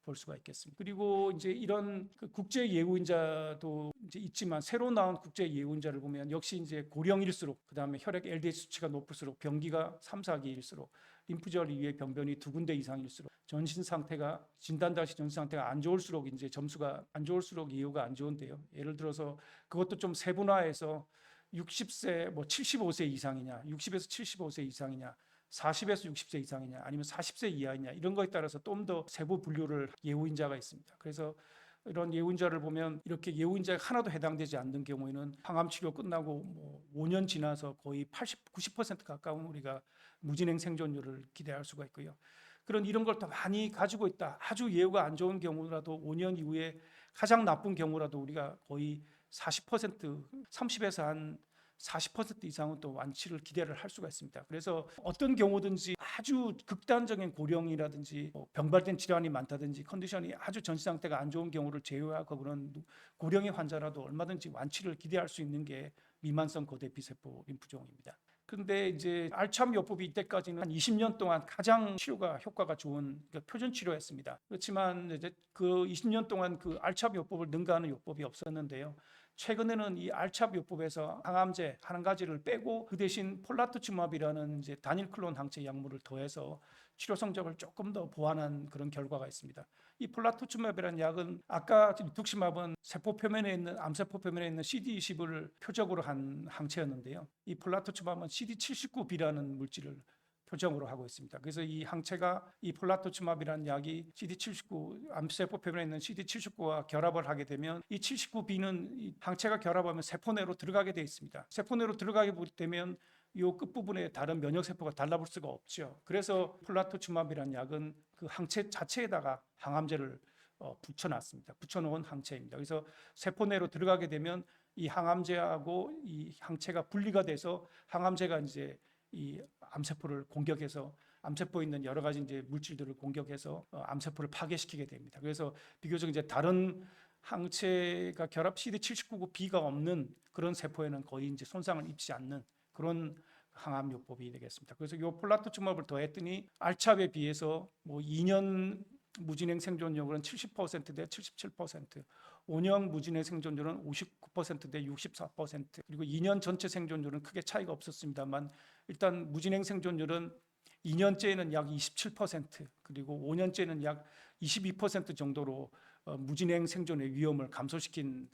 볼 수가 있겠습니다. 그리고 이제 이런 그 국제 예우인자도 이제 있지만 새로 나온 국제 예우인자를 보면 역시 이제 고령일수록 그다음에 혈액 LDH 수치가 높을수록 병기가 3, 4기일수록 림프절 이외의 병변이 2군데 이상일수록 전신 상태가 진단 당시 전신 상태가 안 좋을수록 이제 점수가 안 좋을수록 예우가 안 좋은데요. 예를 들어서 그것도 좀 세분화해서 60세 뭐 75세 이상이냐, 60에서 75세 이상이냐, 40에서 60세 이상이냐, 아니면 40세 이하이냐 이런 거에 따라서 좀 더 세부 분류를 예우인자가 있습니다. 그래서 이런 예우인자를 보면 이렇게 예우인자가 하나도 해당되지 않는 경우에는 항암 치료 끝나고 뭐 5년 지나서 거의 80, 90% 가까운 우리가 무진행 생존율을 기대할 수가 있고요. 이런 걸 더 많이 가지고 있다. 아주 예우가 안 좋은 경우라도 5년 이후에 가장 나쁜 경우라도 우리가 거의 40%, 30에서 한 40% 이상은 또 완치를 기대를 할 수가 있습니다. 그래서 어떤 경우든지 아주 극단적인 고령이라든지 병발된 질환이 많다든지 컨디션이 아주 전신 상태가 안 좋은 경우를 제외하고 그런 고령의 환자라도 얼마든지 완치를 기대할 수 있는 게 미만성 거대 비세포 림프종입니다. 근데 이제 알참 요법이 이때까지는 한 20년 동안 가장 치료가 효과가 좋은 표준 치료였습니다. 그렇지만 이제 그 20년 동안 그 알참 요법을 능가하는 요법이 없었는데요. 최근에는 이 알참 요법에서 항암제 한 가지를 빼고 그 대신 폴라투치마브라는 이제 단일 클론 항체 약물을 더해서 치료 성적을 조금 더 보완한 그런 결과가 있습니다. 이 폴라투치마브라는 약은 아까 리투크시마브는 세포 표면에 있는 암세포 표면에 있는 CD20을 표적으로 한 항체였는데요. 이 폴라투치마브는 CD79B라는 물질을 표정으로 하고 있습니다. 그래서 이 항체가 이 폴라투치마브라는 약이 CD79 암세포 표면에 있는 CD79와 결합을 하게 되면 이 79B는 이 항체가 결합하면 세포 내로 들어가게 되어 있습니다. 세포 내로 들어가게 되면 이 끝부분에 다른 면역세포가 달라붙을 수가 없죠. 그래서 폴라투치마브라는 약은 그 항체 자체에다가 항암제를 붙여놨습니다. 붙여놓은 항체입니다. 그래서 세포 내로 들어가게 되면 이 항암제하고 이 항체가 분리가 돼서 항암제가 이제 이 암세포를 공격해서 암세포에 있는 여러 가지 이제 물질들을 공격해서 암세포를 파괴시키게 됩니다. 그래서 비교적 이제 다른 항체가 결합 CD79B가 없는 그런 세포에는 거의 이제 손상을 입지 않는 그런 항암요법이 되겠습니다. 그래서 이 폴라투치마브를 더했더니 알찹에 비해서 뭐 2년 무진행 생존율은 70%대 77%, 5년 무진행 생존율은 59%대 64%, 그리고 2년 전체 생존율은 크게 차이가 없었습니다만 일단 무진행 생존율은 2년째에는 약 27%, 그리고 5년째는 약 22% 정도로 무진행 생존의 위험을 감소시킨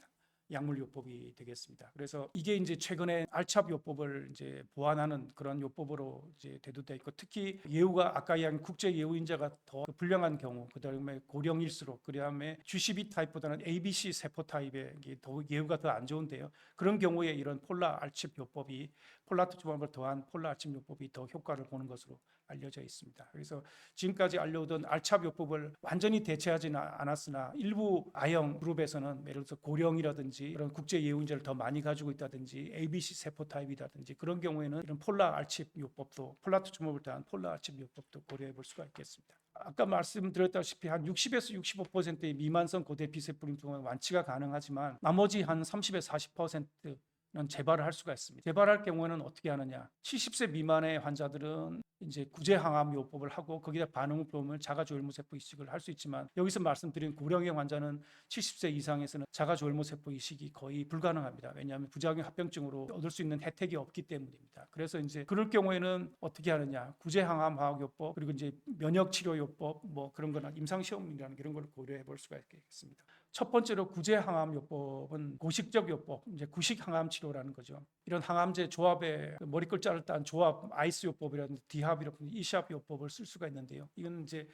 약물요법이 되겠습니다. 그래서 이게 이제 최근에 알찹 요법을 이제 보완하는 그런 요법으로 이제 대두되어 있고, 특히 예우가 아까 이야기한 국제 예우인자가 더 불량한 경우, 그다음에 고령일수록, 그다음에 G12 타입보다는 ABC 세포 타입의 더 예우가 더 안 좋은데요. 그런 경우에 이런 폴라 알칩 요법이 폴라투치마브를 더한 폴라 알칩 요법이 더 효과를 보는 것으로 알려져 있습니다. 그래서 지금까지 알려오던 알찹 요법을 완전히 대체하지는 않았으나 일부 아형 그룹에서는 예를 들어서 고령이라든지 이런 국제 예우인자를 더 많이 가지고 있다든지 ABC 세포 타입이라든지 그런 경우에는 이런 폴라 알칩 요법도 폴라투치마브를 더한 폴라 알칩 요법도 고려해 볼 수가 있겠습니다. 아까 말씀드렸다시피 한 60에서 65%의 미만성 고대 비세포 림프종은 완치가 가능하지만 나머지 한 30에서 40%는 재발을 할 수가 있습니다. 재발할 경우에는 어떻게 하느냐? 70세 미만의 환자들은 이제 구제 항암 요법을 하고 거기다 반응을 보면 자가조혈모세포 이식을 할 수 있지만, 여기서 말씀드린 고령의 환자는 70세 이상에서는 자가조혈모세포 이식이 거의 불가능합니다. 왜냐하면 부작용 합병증으로 얻을 수 있는 혜택이 없기 때문입니다. 그래서 이제 그럴 경우에는 어떻게 하느냐? 구제 항암 화학 요법, 그리고 이제 면역 치료 요법, 뭐 그런 거나 임상 시험이라는 그런 걸 고려해 볼 수가 있겠습니다. 첫 번째로 구제 항암 요법은 고식적 요법, 이제 구식 항암 치료라는 거죠. 이런 항암제 조합에 머리글자를 딴 조합, 아이스 요법이라든지 디합이라든지 이샵 요법을 쓸 수가 있는데요. 이건 이제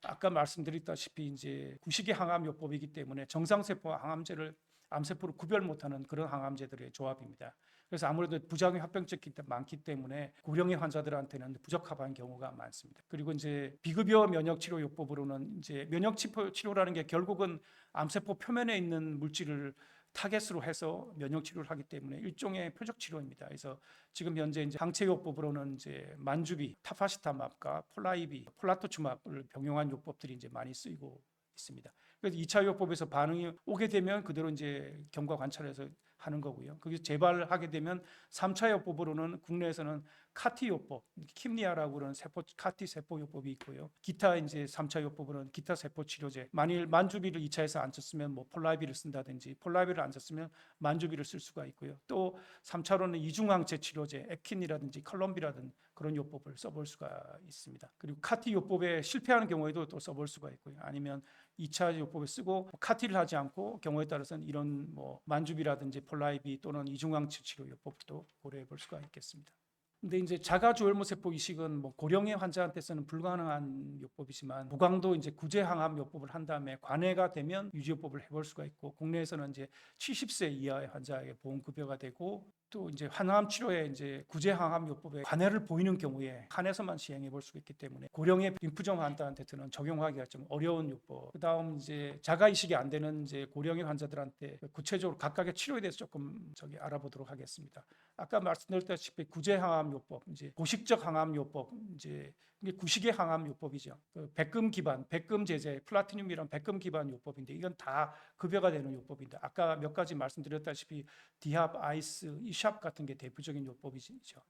아까 말씀드렸다시피 이제 구식의 항암 요법이기 때문에 정상세포 항암제를 암세포로 구별 못하는 그런 항암제들의 조합입니다. 그래서 아무래도 부작용 합병증이 많기 때문에 고령의 환자들한테는 부적합한 경우가 많습니다. 그리고 이제 비급여 면역 치료 요법으로는 이제 면역 치료라는 게 결국은 암세포 표면에 있는 물질을 타겟으로 해서 면역 치료를 하기 때문에 일종의 표적 치료입니다. 그래서 지금 현재 이제 항체 요법으로는 이제 만주비, 타파시타맙과 폴라이비, 폴라토츠맙을 병용한 요법들이 이제 많이 쓰이고 있습니다. 그래서 2차 요법에서 반응이 오게 되면 그대로 이제 경과 관찰해서 하는 거고요. 거기서 재발하게 되면 3차 요법으로는 국내에서는 카티 요법, 킴리아라고 그러는 카티 세포 요법이 있고요. 기타 이제 3차 요법은 기타 세포 치료제. 만일 만주비를 2차에서 안 썼으면 뭐 폴라비를 쓴다든지, 폴라비를 안 썼으면 만주비를 쓸 수가 있고요. 또 3차로는 이중항체 치료제, 에킨이라든지 컬럼비라든 그런 요법을 써볼 수가 있습니다. 그리고 카티 요법에 실패하는 경우에도 또 써볼 수가 있고요. 아니면 2차 요법에 쓰고 카티를 하지 않고 경우에 따라서는 이런 뭐 만주비라든지 폴라이비 또는 이중항체 치료 요법도 고려해 볼 수가 있겠습니다. 근데 이제 자가주혈모세포 이식은 뭐 고령의 환자한테서는 불가능한 요법이지만 보강도 이제 구제항암 요법을 한 다음에 관해가 되면 유지요법을 해볼 수가 있고, 국내에서는 이제 70세 이하의 환자에게 보험급여가 되고, 또 이제 항암 치료에 이제 구제항암 요법에 관해를 보이는 경우에 한에서만 시행해 볼 수가 있기 때문에 고령의 림프종 환자한테는 적용하기가 좀 어려운 요법. 그다음 이제 자가 이식이 안 되는 이제 고령의 환자들한테 구체적으로 각각의 치료에 대해서 조금 알아보도록 하겠습니다. 아까 말씀드렸다시피 구제항암 요법, 이제 고식적 항암 요법, 이제 이게 구식의 항암 요법이죠. 그 백금 기반, 백금 제제, 플라티늄이란 백금 기반 요법인데 이건 다 급여가 되는 요법인데, 아까 몇 가지 말씀드렸다시피 디합, 아이스, 이샵 같은 게 대표적인 요법이죠.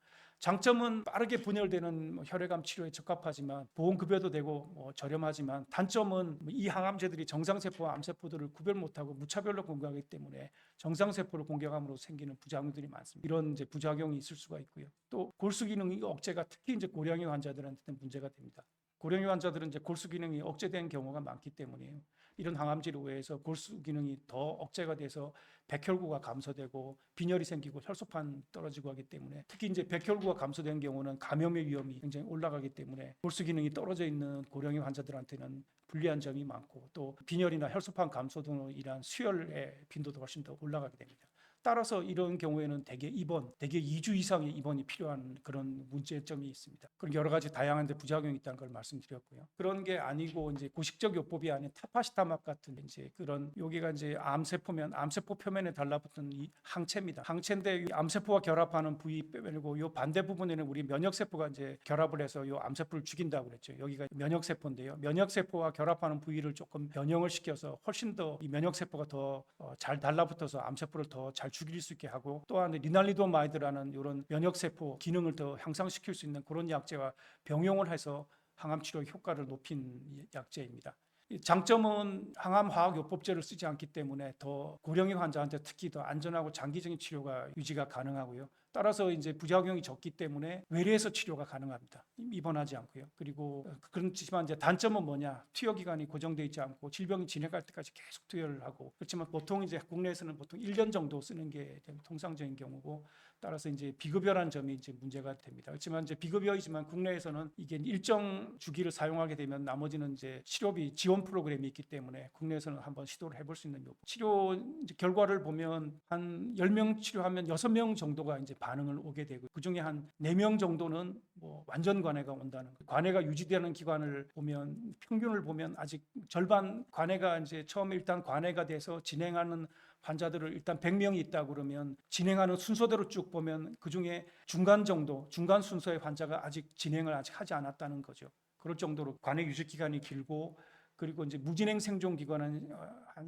장점은 빠르게 분열되는 혈액암 치료에 적합하지만 보험급여도 되고 저렴하지만, 단점은 이 항암제들이 정상세포와 암세포들을 구별 못하고 무차별로 공격하기 때문에 정상세포를 공격함으로 생기는 부작용들이 많습니다. 이런 이제 부작용이 있을 수가 있고요. 또 골수 기능 억제가 특히 이제 고령의 환자들한테는 문제가 됩니다. 고령의 환자들은 이제 골수 기능이 억제된 경우가 많기 때문이에요. 이런 항암제로 의해서 골수 기능이 더 억제가 돼서 백혈구가 감소되고 빈혈이 생기고 혈소판 떨어지고 하기 때문에, 특히 이제 백혈구가 감소된 경우는 감염의 위험이 굉장히 올라가기 때문에 골수 기능이 떨어져 있는 고령의 환자들한테는 불리한 점이 많고, 또 빈혈이나 혈소판 감소 등으로 인한 수혈의 빈도도 훨씬 더 올라가게 됩니다. 따라서 이런 경우에는 대개 2주 이상의 입원이 필요한 그런 문제점이 있습니다. 그런 여러 가지 다양한 부작용이 있다는 걸 말씀드렸고요. 그런 게 아니고 이제 고식적 요법이 아닌 타파시타막 같은 이제 그런, 여기가 이제 암세포 표면에 달라붙은 이 항체입니다. 항체인데 암세포와 결합하는 부위 빼고 요 반대 부분에는 우리 면역세포가 이제 결합을 해서 요 암세포를 죽인다고 그랬죠. 여기가 면역세포인데요. 면역세포와 결합하는 부위를 조금 변형을 시켜서 훨씬 더 이 면역세포가 더 잘 달라붙어서 암세포를 더 잘 죽일 수 있게 하고, 또한 리날리도마이드라는 이런 면역세포 기능을 더 향상시킬 수 있는 그런 약제와 병용을 해서 항암치료 효과를 높인 약제입니다. 장점은 항암 화학 요법제를 쓰지 않기 때문에 더 고령의 환자한테 특히 더 안전하고 장기적인 치료가 유지가 가능하고요. 따라서 이제 부작용이 적기 때문에 외래에서 치료가 가능합니다. 입원하지 않고요. 그리고 그렇지만 이제 단점은 뭐냐? 투여 기간이 고정되어 있지 않고 질병이 진행할 때까지 계속 투여를 하고, 그렇지만 보통 이제 국내에서는 보통 1년 정도 쓰는 게 통상적인 경우고, 따라서 이제 비급여라는 점이 이제 문제가 됩니다. 그렇지만 이제 비급여이지만 국내에서는 이게 일정 주기를 사용하게 되면 나머지는 이제 치료비 지원 프로그램이 있기 때문에 국내에서는 한번 시도를 해볼 수 있는 치료 이제 결과를 보면 한 10명 치료하면 6명 정도가 이제 반응을 오게 되고, 그중에 한 4명 정도는 뭐 완전 관해가 온다는 거예요. 관해가 유지되는 기간을 보면 평균을 보면 아직 절반 관해가 이제 처음에 일단 관해가 돼서 진행하는 환자들을 일단 100명이 있다 그러면 진행하는 순서대로 쭉 보면 그중에 중간 순서의 환자가 아직 진행을 하지 않았다는 거죠. 그럴 정도로 관해 유지 기간이 길고, 그리고 이제 무진행 생존 기간은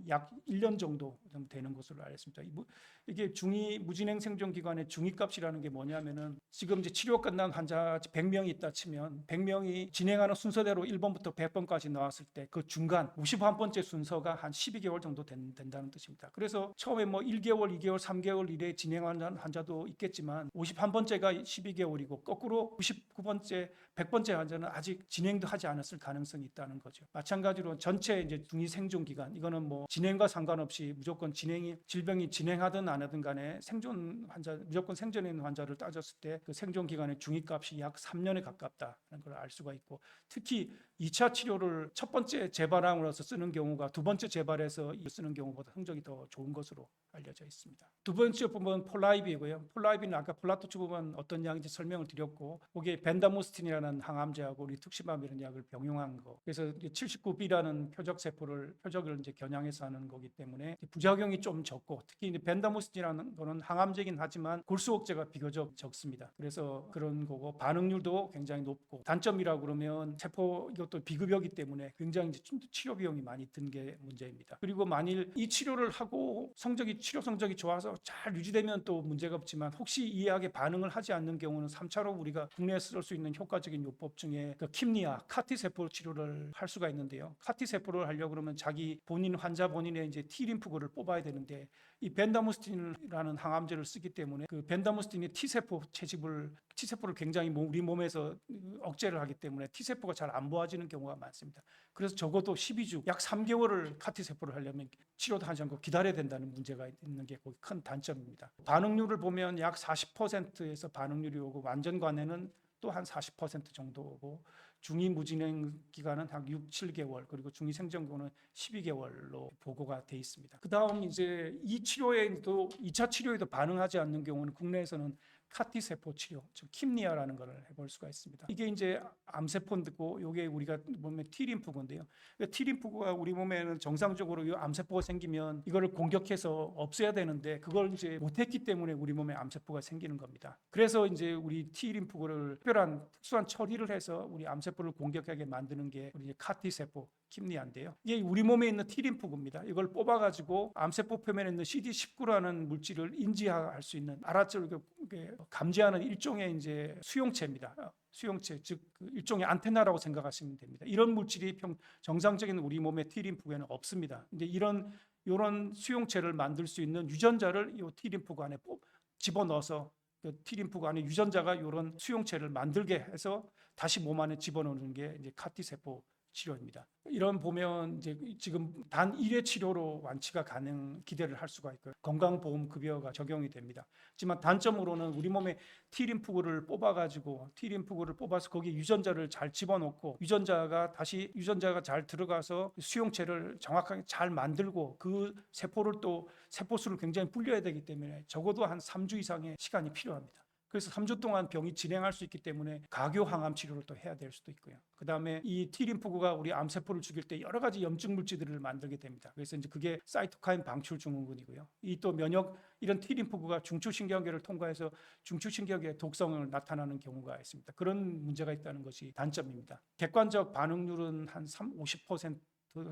약 1년 정도 되는 것으로 알겠습니다. 이게 무진행 생존 기간의 중위값이라는 게 뭐냐면은, 지금 이제 치료 끝난 환자 100명이 있다 치면 100명이 진행하는 순서대로 1번부터 100번까지 나왔을 때 그 중간 51번째 순서가 한 12개월 정도 된다는 뜻입니다. 그래서 처음에 뭐 1개월, 2개월, 3개월 이래 진행하는 환자도 있겠지만 51번째가 12개월이고 거꾸로 99번째, 100번째 환자는 아직 진행도 하지 않았을 가능성이 있다는 거죠. 마찬가지로 전체 이제 중위 생존 기간, 이거는 뭐 진행과 상관없이 무조건 질병이 진행하든 안 하든 간에 무조건 생존해 있는 환자를 따졌을 때 그 생존 기간의 중위값이 약 3년에 가깝다는 걸 알 수가 있고, 특히 2차 치료를 첫 번째 재발항으로서 쓰는 경우가 두 번째 재발에서 쓰는 경우보다 성적이 더 좋은 것으로 알려져 있습니다. 두 번째 부분은 폴라이비고요. 폴라이비는 아까 플라토츠 부분 어떤 약인지 설명을 드렸고, 거기에 벤다모스틴이라는 항암제하고 리툭시맘이라는 약을 병용한 거. 그래서 79B라는 표적을 이제 겨냥해서 하는 거기 때문에 부작용이 좀 적고, 특히 이제 벤다모스틴 벤다모스틴이라는 거는 항암제긴 하지만 골수 억제가 비교적 적습니다. 그래서 그런 거고 반응률도 굉장히 높고 단점이라고 그러면 세포 이것도 비급여기 때문에 굉장히 이제 좀 치료 비용이 많이 든 게 문제입니다. 그리고 만일 이 치료를 하고 치료 성적이 좋아서 잘 유지되면 또 문제가 없지만 혹시 이 약에 반응을 하지 않는 경우는 3차로 우리가 국내에 쓸 수 있는 효과적인 요법 중에 그 킴리아 카티 세포 치료를 할 수가 있는데요. 카티 세포를 하려고 그러면 자기 환자 본인의 이제 T 림프구를 뽑아야 되는데 이 벤다모스틴이라는 항암제를 쓰기 때문에 그 벤다모스틴이 T세포를 굉장히 우리 몸에서 억제를 하기 때문에 T세포가 잘 안 모아지는 경우가 많습니다. 그래서 적어도 12주, 약 3개월을 카티세포를 하려면 치료도 하지 않고 기다려야 된다는 문제가 있는 게 거기 큰 단점입니다. 반응률을 보면 약 40%에서 반응률이 오고 완전 관해는 또 한 40% 정도고 중위 무진행 기간은 한 6, 7개월 그리고 중위 생존권은 12개월로 보고가 돼 있습니다. 그다음 이제 이 치료에도 2차 치료에도 반응하지 않는 경우는 국내에서는 카티 세포 치료, 즉 킴리아라는 것을 해볼 수가 있습니다. 이게 이제 암세포인데고 이게 우리가 보면 T림프구인데요. T림프구가 우리 몸에는 정상적으로 이 암세포가 생기면 이거를 공격해서 없애야 되는데 그걸 이제 못했기 때문에 우리 몸에 암세포가 생기는 겁니다. 그래서 이제 우리 T림프구를 특수한 처리를 해서 우리 암세포를 공격하게 만드는 게 우리 카티 세포 킴리아인데요. 이게 우리 몸에 있는 T림프구입니다. 이걸 뽑아가지고 암세포 표면에 있는 CD19라는 물질을 인지할 수 있는 알아채고 감지하는 일종의 이제 수용체입니다. 수용체, 즉 일종의 안테나라고 생각하시면 됩니다. 이런 물질이 정상적인 우리 몸의 T림프구에는 없습니다. 이제 이런 수용체를 만들 수 있는 유전자를 이 T림프구 안에 집어넣어서 그 T림프구 안에 유전자가 이런 수용체를 만들게 해서 다시 몸 안에 집어넣는 게 이제 카티 세포 치료입니다. 이런 보면 이제 지금 단 1회 치료로 완치가 기대를 할 수가 있고요. 건강보험급여가 적용이 됩니다. 하지만 단점으로는 우리 몸에 T림프구를 뽑아서 거기에 유전자를 잘 집어넣고 유전자가 잘 들어가서 수용체를 정확하게 잘 만들고 그 세포수를 굉장히 불려야 되기 때문에 적어도 한 3주 이상의 시간이 필요합니다. 그래서 3주 동안 병이 진행할 수 있기 때문에 가교 항암 치료를 또 해야 될 수도 있고요. 그다음에 이 T림프구가 우리 암세포를 죽일 때 여러 가지 염증 물질들을 만들게 됩니다. 그래서 이제 그게 사이토카인 방출 증후군이고요. 이 또 이런 T림프구가 중추신경계를 통과해서 중추신경계의 독성을 나타나는 경우가 있습니다. 그런 문제가 있다는 것이 단점입니다. 객관적 반응률은 한 50%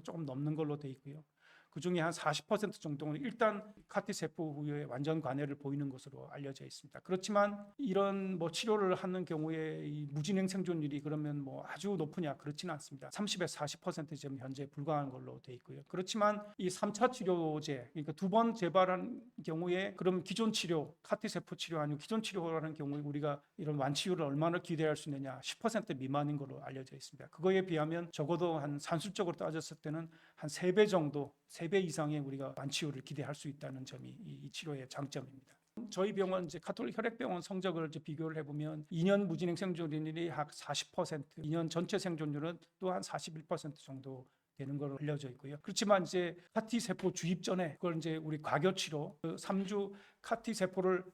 조금 넘는 걸로 돼 있고요. 그 중에 한 40% 정도는 일단 카티 세포 후에 완전 관해를 보이는 것으로 알려져 있습니다. 그렇지만 이런 치료를 하는 경우에 이 무진행 생존율이 그러면 아주 높으냐 그렇지는 않습니다. 30에서 40% 지금 현재 불과한 걸로 돼 있고요. 그렇지만 이 3차 치료제, 그러니까 2번 재발한 경우에 그럼 기존 치료, 카티 세포 치료 아니고 기존 치료라는 경우에 우리가 이런 완치율을 얼마나 기대할 수 있느냐 10% 미만인 걸로 알려져 있습니다. 그거에 비하면 적어도 한 산술적으로 따졌을 때는 한 3배 정도 3배 이상의 우리가 완치율을 기대할 수 있다는 점이 이 치료의 장점입니다. 저희 병원 이제 가톨릭 혈액병원 성적을 비교를 해보면 2년 무진행 생존율이 약 40%, 2년 전체 생존율은 또한 41% 정도 되는 걸로 알려져 있고요. 그렇지만 이제 카티 세포 주입 전에 그걸 이제 우리 과교 치료 3주 카티 세포를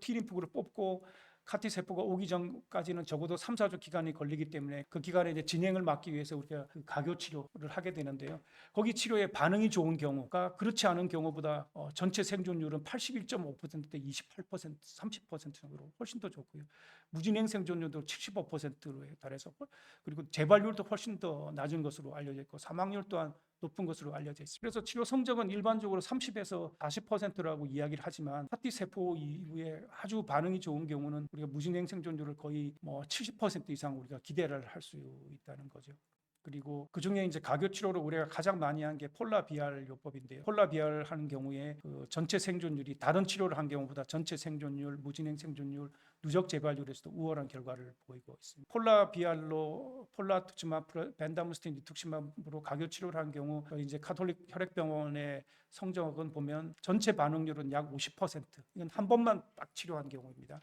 T림프구를 뽑고 카티 세포가 오기 전까지는 적어도 3, 4주 기간이 걸리기 때문에 그 기간에 이제 진행을 막기 위해서 우리가 그 가교 치료를 하게 되는데요. 거기 치료에 반응이 좋은 경우가 그렇지 않은 경우보다 전체 생존율은 81.5%대 28%, 30% 정도로 훨씬 더 좋고요. 무진행 생존율도 75%에 달해서 그리고 재발률도 훨씬 더 낮은 것으로 알려져 있고 사망률 또한 높은 것으로 알려져 있습니다. 그래서 치료 성적은 일반적으로 30에서 40%라고 이야기를 하지만 카티 세포 이후에 아주 반응이 좋은 경우는 우리가 무진행 생존율을 거의 70% 이상 우리가 기대를 할 수 있다는 거죠. 그리고 그 중에 이제 가교 치료로 우리가 가장 많이 한 게 폴라비알 요법인데요. 폴라비알 하는 경우에 그 전체 생존율이 다른 치료를 한 경우보다 전체 생존율, 무진행 생존율, 누적 재발률에서도 우월한 결과를 보이고 있습니다. 폴라투치맙, 벤다무스틴, 리투키마브로 가교 치료를 한 경우 이제 가톨릭 혈액병원의 성적은 보면 전체 반응률은 약 50%. 이건 한 번만 딱 치료한 경우입니다.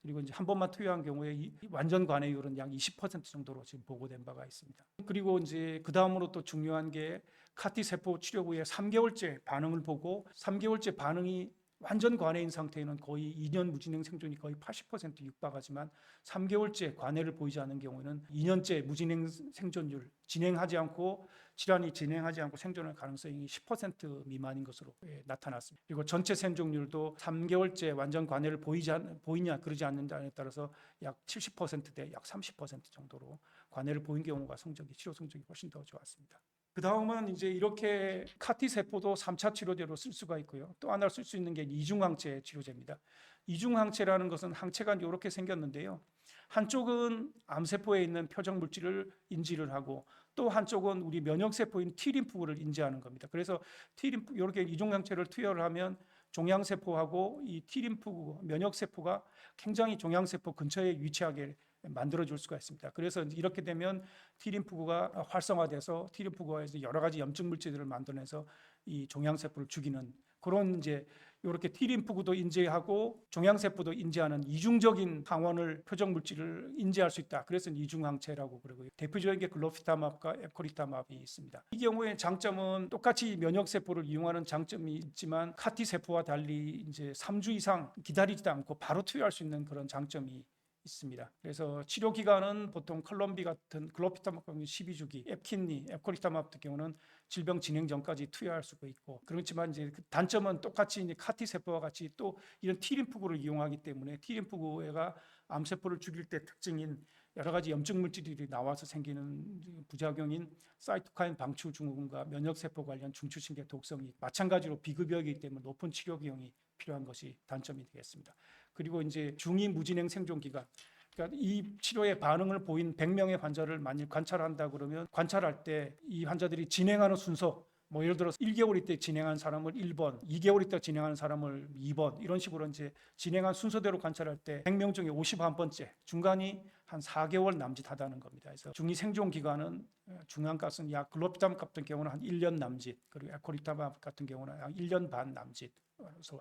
그리고 이제 한 번만 투여한 경우에 완전 관해율은 약 20% 정도로 지금 보고된 바가 있습니다. 그리고 이제 그 다음으로 또 중요한 게 카티 세포 치료 후에 3개월째 반응을 보고 3개월째 반응이 완전 관해인 상태에는 거의 2년 무진행 생존이 거의 80% 육박하지만 3개월째 관해를 보이지 않는 경우에는 2년째 무진행 생존율, 진행하지 않고 질환이 진행하지 않고 생존할 가능성이 10% 미만인 것으로 나타났습니다. 그리고 전체 생존율도 3개월째 완전 관해를 보이냐 그러지 않는다에 따라서 약 70%대 약 30% 정도로 관해를 보인 경우가 치료 성적이 훨씬 더 좋았습니다. 그 다음은 이제 이렇게 카티 세포도 3차 치료제로 쓸 수가 있고요. 또 하나 쓸 수 있는 게 이중항체 치료제입니다. 이중항체라는 것은 항체가 이렇게 생겼는데요. 한쪽은 암세포에 있는 표적 물질을 인지를 하고 또 한쪽은 우리 면역세포인 T림프구를 인지하는 겁니다. 그래서 T림프 이렇게 이중항체를 투여를 하면 종양세포하고 이 T림프구 면역세포가 굉장히 종양세포 근처에 위치하게 만들어줄 수가 있습니다. 그래서 이렇게 되면 T림프구가 활성화돼서 T림프구에서 여러 가지 염증 물질들을 만들어내서 이 종양세포를 죽이는 그런 이제 이렇게 T림프구도 인지하고 종양세포도 인지하는 이중적인 항원을 표적 물질을 인지할 수 있다. 그래서 이중항체라고 그러고요. 대표적인 게 글로피타맙과 에코리타맙이 있습니다. 이 경우에 장점은 똑같이 면역세포를 이용하는 장점이 있지만 카티 세포와 달리 이제 3주 이상 기다리지도 않고 바로 투여할 수 있는 그런 장점이 있습니다. 그래서 치료 기간은 보통 컬럼비 같은 글로피타맙 같은 12주기, 앱킨니, 앱코리타맙 같은 경우는 질병 진행 전까지 투여할 수가 있고 그렇지만 이제 그 단점은 똑같이 이제 카티 세포와 같이 또 이런 T림프구를 이용하기 때문에 T림프구가 암세포를 죽일 때 특징인 여러 가지 염증 물질들이 나와서 생기는 부작용인 사이토카인 방출 증후군과 면역세포 관련 중추신경 독성이 마찬가지로 비급여이기 때문에 높은 치료 비용이 필요한 것이 단점이 되겠습니다. 그리고 이제 중위 무진행 생존 기간, 그러니까 이 치료에 반응을 보인 100명의 환자를 만일 관찰한다 그러면 관찰할 때 이 환자들이 진행하는 순서 뭐 예를 들어서 1개월 있다 진행한 사람을 1번, 2개월 있다 진행하는 사람을 2번 이런 식으로 이제 진행한 순서대로 관찰할 때 100명 중에 51번째 중간이 한 4개월 남짓하다는 겁니다. 그래서 중위 생존 기간은 중앙값은 약 글로피타맙 같은 경우는 한 1년 남짓 그리고 에코리타맙 같은 경우는 약 1년 반 남짓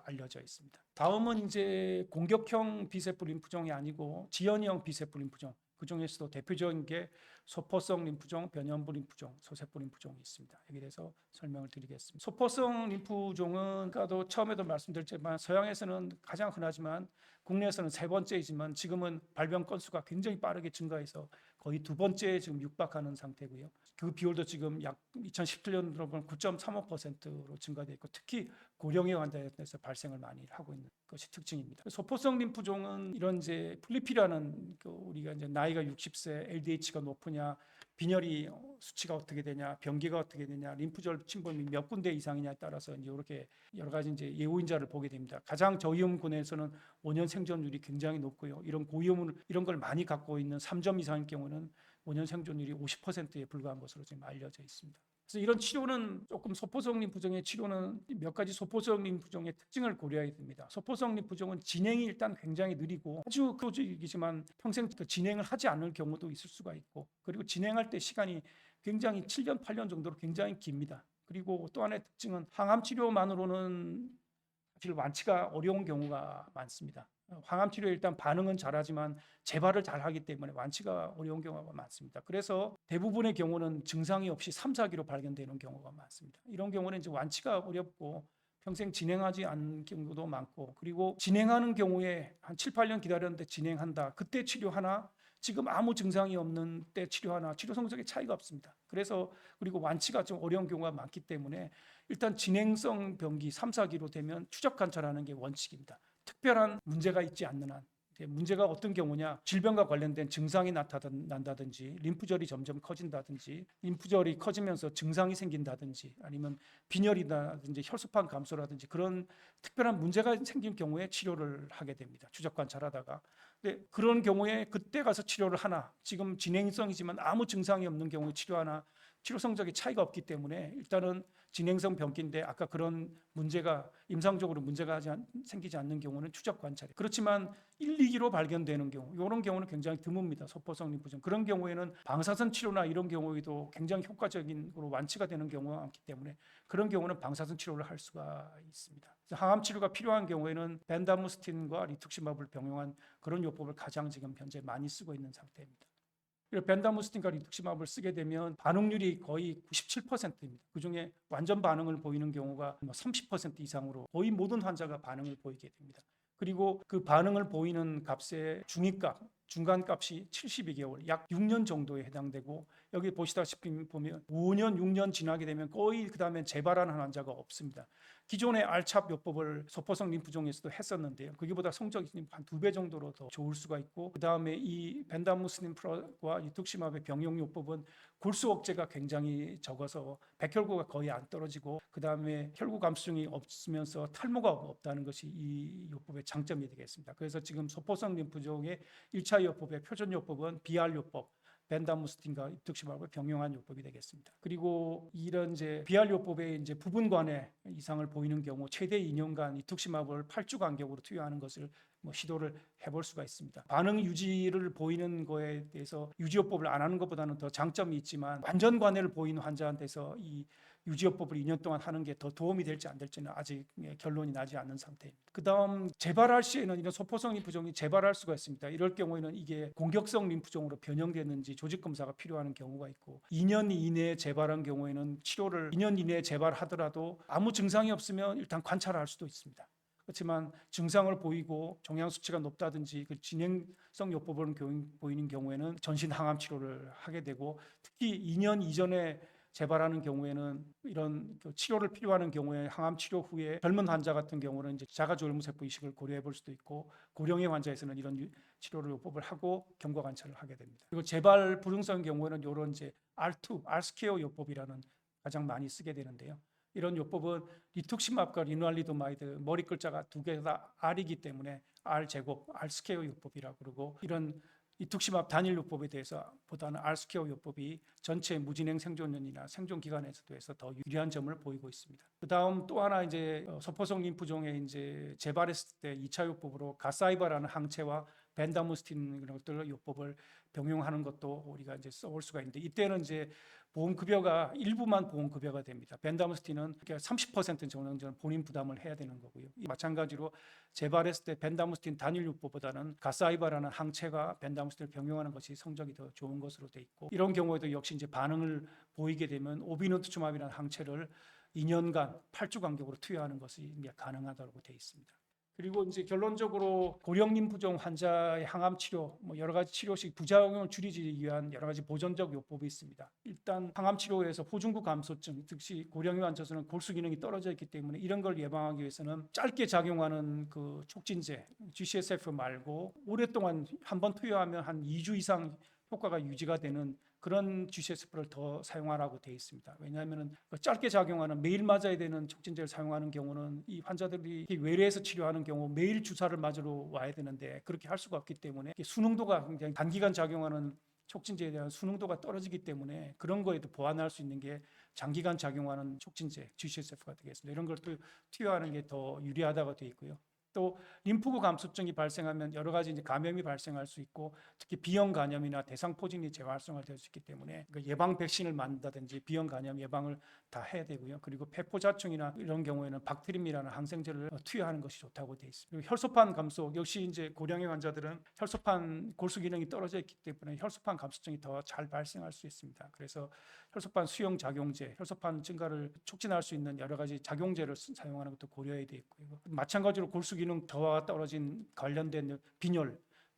알려져 있습니다. 다음은 이제 공격형 비세포 림프종이 아니고 지연형 비세포 림프종. 그 중에서도 대표적인 게 소포성 림프종, 변연부 림프종, 소세포 림프종이 있습니다. 여기에 대해서 설명을 드리겠습니다. 소포성 림프종은 아까도 처음에도 말씀드렸지만 서양에서는 가장 흔하지만 국내에서는 3번째이지만 지금은 발병 건수가 굉장히 빠르게 증가해서 거의 2번째에 지금 육박하는 상태고요. 그 비율도 지금 약 2017년으로 보면 9.35%로 증가되어 있고 특히 고령의 환자에서 발생을 많이 하고 있는 것이 특징입니다. 소포성 림프종은 이런 이제 플리피라는 우리가 이제 나이가 60세, LDH가 높으냐, 빈혈이 수치가 어떻게 되냐, 변기가 어떻게 되냐, 림프절 침범이 몇 군데 이상이냐에 따라서 이제 이렇게 여러 가지 이제 예후인자를 보게 됩니다. 가장 저위험군에서는 5년 생존율이 굉장히 높고요. 이런 고위험을 이런 걸 많이 갖고 있는 3점 이상인 경우는 5년 생존율이 50%에 불과한 것으로 지금 알려져 있습니다. 그래서 이런 치료는 조금 소포성 림프종의 치료는 몇 가지 소포성 림프종의 특징을 고려해야 됩니다. 소포성 림프종은 진행이 일단 굉장히 느리고 아주 크로직이지만 평생 진행을 하지 않을 경우도 있을 수가 있고 그리고 진행할 때 시간이 굉장히 7년, 8년 정도로 굉장히 깁니다. 그리고 또 하나의 특징은 항암 치료만으로는 사실 완치가 어려운 경우가 많습니다. 항암 치료에 일단 반응은 잘하지만 재발을 잘하기 때문에 완치가 어려운 경우가 많습니다. 그래서 대부분의 경우는 증상이 없이 3, 4기로 발견되는 경우가 많습니다. 이런 경우는 이제 완치가 어렵고 평생 진행하지 않는 경우도 많고 그리고 진행하는 경우에 한 7, 8년 기다렸는데 진행한다. 그때 치료하나 지금 아무 증상이 없는 때 치료하나 치료 성적에 차이가 없습니다. 그래서 그리고 완치가 좀 어려운 경우가 많기 때문에 일단 진행성 병기 3, 4기로 되면 추적 관찰하는 게 원칙입니다. 특별한 문제가 있지 않는 한 문제가 어떤 경우냐 질병과 관련된 증상이 나타난다든지 림프절이 점점 커진다든지 림프절이 커지면서 증상이 생긴다든지 아니면 빈혈이라든지 혈소판 감소라든지 그런 특별한 문제가 생긴 경우에 치료를 하게 됩니다. 추적 관찰하다가 근데 그런 경우에 그때 가서 치료를 하나 지금 진행성이지만 아무 증상이 없는 경우에 치료하나 치료 성적이 차이가 없기 때문에 일단은 진행성 병기인데 아까 그런 문제가 임상적으로 문제가 생기지 않는 경우는 추적 관찰이 그렇지만 1, 2기로 발견되는 경우 이런 경우는 굉장히 드뭅니다. 소포성 림프종 그런 경우에는 방사선 치료나 이런 경우에도 굉장히 효과적인 완치가 되는 경우가 많기 때문에 그런 경우는 방사선 치료를 할 수가 있습니다. 항암 치료가 필요한 경우에는 벤다무스틴과 리투ක්시마브를 병용한 그런 요법을 가장 지금 현재 많이 쓰고 있는 상태입니다. 그리고 벤다무스틴과 리투시맙을 쓰게 되면 반응률이 거의 97%입니다. 그중에 완전 반응을 보이는 경우가 30% 이상으로 거의 모든 환자가 반응을 보이게 됩니다. 그리고 그 반응을 보이는 값의 중위값, 중간값이 72개월, 약 6년 정도에 해당되고, 여기 보시다시피 보면 5년, 6년 지나게 되면 거의 그 다음에 재발하는 환자가 없습니다. 기존의 알찹 요법을 소포성 림프종에서도 했었는데요. 그게보다 성적이 한 2배 정도로 더 좋을 수가 있고, 그 다음에 이 벤다무스틴과 리투시맙의 병용 요법은 골수 억제가 굉장히 적어서 백혈구가 거의 안 떨어지고, 그 다음에 혈구 감수증이 없으면서 탈모가 없다는 것이 이 요법의 장점이 되겠습니다. 그래서 지금 소포성 림프종의 1차 요법의 표준 요법은 BR 요법, 벤다무스틴과 리투시맙을 병용한 요법이 되겠습니다. 그리고 이런 이제 BR 요법의 이제 부분관에 이상을 보이는 경우 최대 2년간 리투시맙을 8주 간격으로 투여하는 것을 시도를 해볼 수가 있습니다. 반응 유지를 보이는 거에 대해서 유지요법을 안 하는 것보다는 더 장점이 있지만, 완전 관해를 보이는 환자한테서 이 유지요법을 2년 동안 하는 게 더 도움이 될지 안 될지는 아직 결론이 나지 않는 상태입니다. 그 다음 재발할 시에는 이런 소포성 림프종이 재발할 수가 있습니다. 이럴 경우에는 이게 공격성 림프종으로 변형됐는지 조직 검사가 필요한 경우가 있고, 2년 이내에 재발한 경우에는 치료를 2년 이내에 재발하더라도 아무 증상이 없으면 일단 관찰할 수도 있습니다. 그렇지만 증상을 보이고 종양 수치가 높다든지 그 진행성 요법을 보이는 경우에는 전신 항암 치료를 하게 되고, 특히 2년 이전에 재발하는 경우에는 이런 치료를 필요하는 경우에 항암 치료 후에 젊은 환자 같은 경우는 이제 자가졸무세포 이식을 고려해 볼 수도 있고, 고령의 환자에서는 이런 치료를 요법을 하고 경과 관찰을 하게 됩니다. 그리고 재발 불응성 경우에는 이런 이제 R2, R스퀘어 요법이라는 가장 많이 쓰게 되는데요. 이런 요법은 리투시맙과 리누알리도마이드 머리 글자가 두 개 다 R이기 때문에 R 제곱, R 스퀘어 요법이라고 그러고, 이런 리투시맙 단일 요법에 대해서 보다는 R 스퀘어 요법이 전체 무진행 생존년이나 생존 기간에서도 해서 더 유리한 점을 보이고 있습니다. 그 다음 또 하나 이제 소포성 림프종에 이제 재발했을 때 2차 요법으로 가사이바라는 항체와 벤다무스틴 이런 것들 요법을 병용하는 것도 우리가 이제 써볼 수가 있는데, 이때는 이제 보험급여가 일부만 보험급여가 됩니다. 벤다무스틴은 30% 정도는 본인 부담을 해야 되는 거고요. 마찬가지로 재발했을 때 벤다무스틴 단일 요법보다는 가사이바라는 항체가 벤다무스틴을 병용하는 것이 성적이 더 좋은 것으로 돼 있고, 이런 경우에도 역시 이제 반응을 보이게 되면 오비노투츠맙이라는 항체를 2년간 8주 간격으로 투여하는 것이 가능하다고 되어 있습니다. 그리고 이제 결론적으로 고령 림프종 환자의 항암 치료, 여러 가지 치료식 부작용을 줄이기 위한 여러 가지 보존적 요법이 있습니다. 일단 항암 치료에서 호중구 감소증, 즉시 고령의 환자에서는 골수 기능이 떨어져 있기 때문에 이런 걸 예방하기 위해서는 짧게 작용하는 그 촉진제 GCSF 말고 오랫동안 한번 투여하면 한 2주 이상 효과가 유지가 되는 그런 GCSF를 더 사용하라고 되어 있습니다. 왜냐하면 짧게 작용하는 매일 맞아야 되는 촉진제를 사용하는 경우는 이 환자들이 외래에서 치료하는 경우 매일 주사를 맞으러 와야 되는데 그렇게 할 수가 없기 때문에 수능도가 굉장히 단기간 작용하는 촉진제에 대한 수능도가 떨어지기 때문에 그런 거에도 보완할 수 있는 게 장기간 작용하는 촉진제 GCSF가 되겠습니다. 이런 걸 또 투여하는 게 더 유리하다고 되어 있고요. 또 림프구 감소증이 발생하면 여러 가지 이제 감염이 발생할 수 있고, 특히 B형 간염이나 대상포진이 재활성화될 수 있기 때문에 예방 백신을 만든다든지 B형 간염 예방을 다 해야 되고요. 그리고 폐포자충이나 이런 경우에는 박테림이라는 항생제를 투여하는 것이 좋다고 되어 있습니다. 그리고 혈소판 감소, 역시 이제 고령의 환자들은 혈소판 골수 기능이 떨어져 있기 때문에 혈소판 감소증이 더 잘 발생할 수 있습니다. 그래서 혈소판 수용 작용제, 혈소판 증가를 촉진할 수 있는 여러 가지 작용제를 사용하는 것도 고려해야 되고요. 마찬가지로 골수 기능 저하가 떨어진 관련된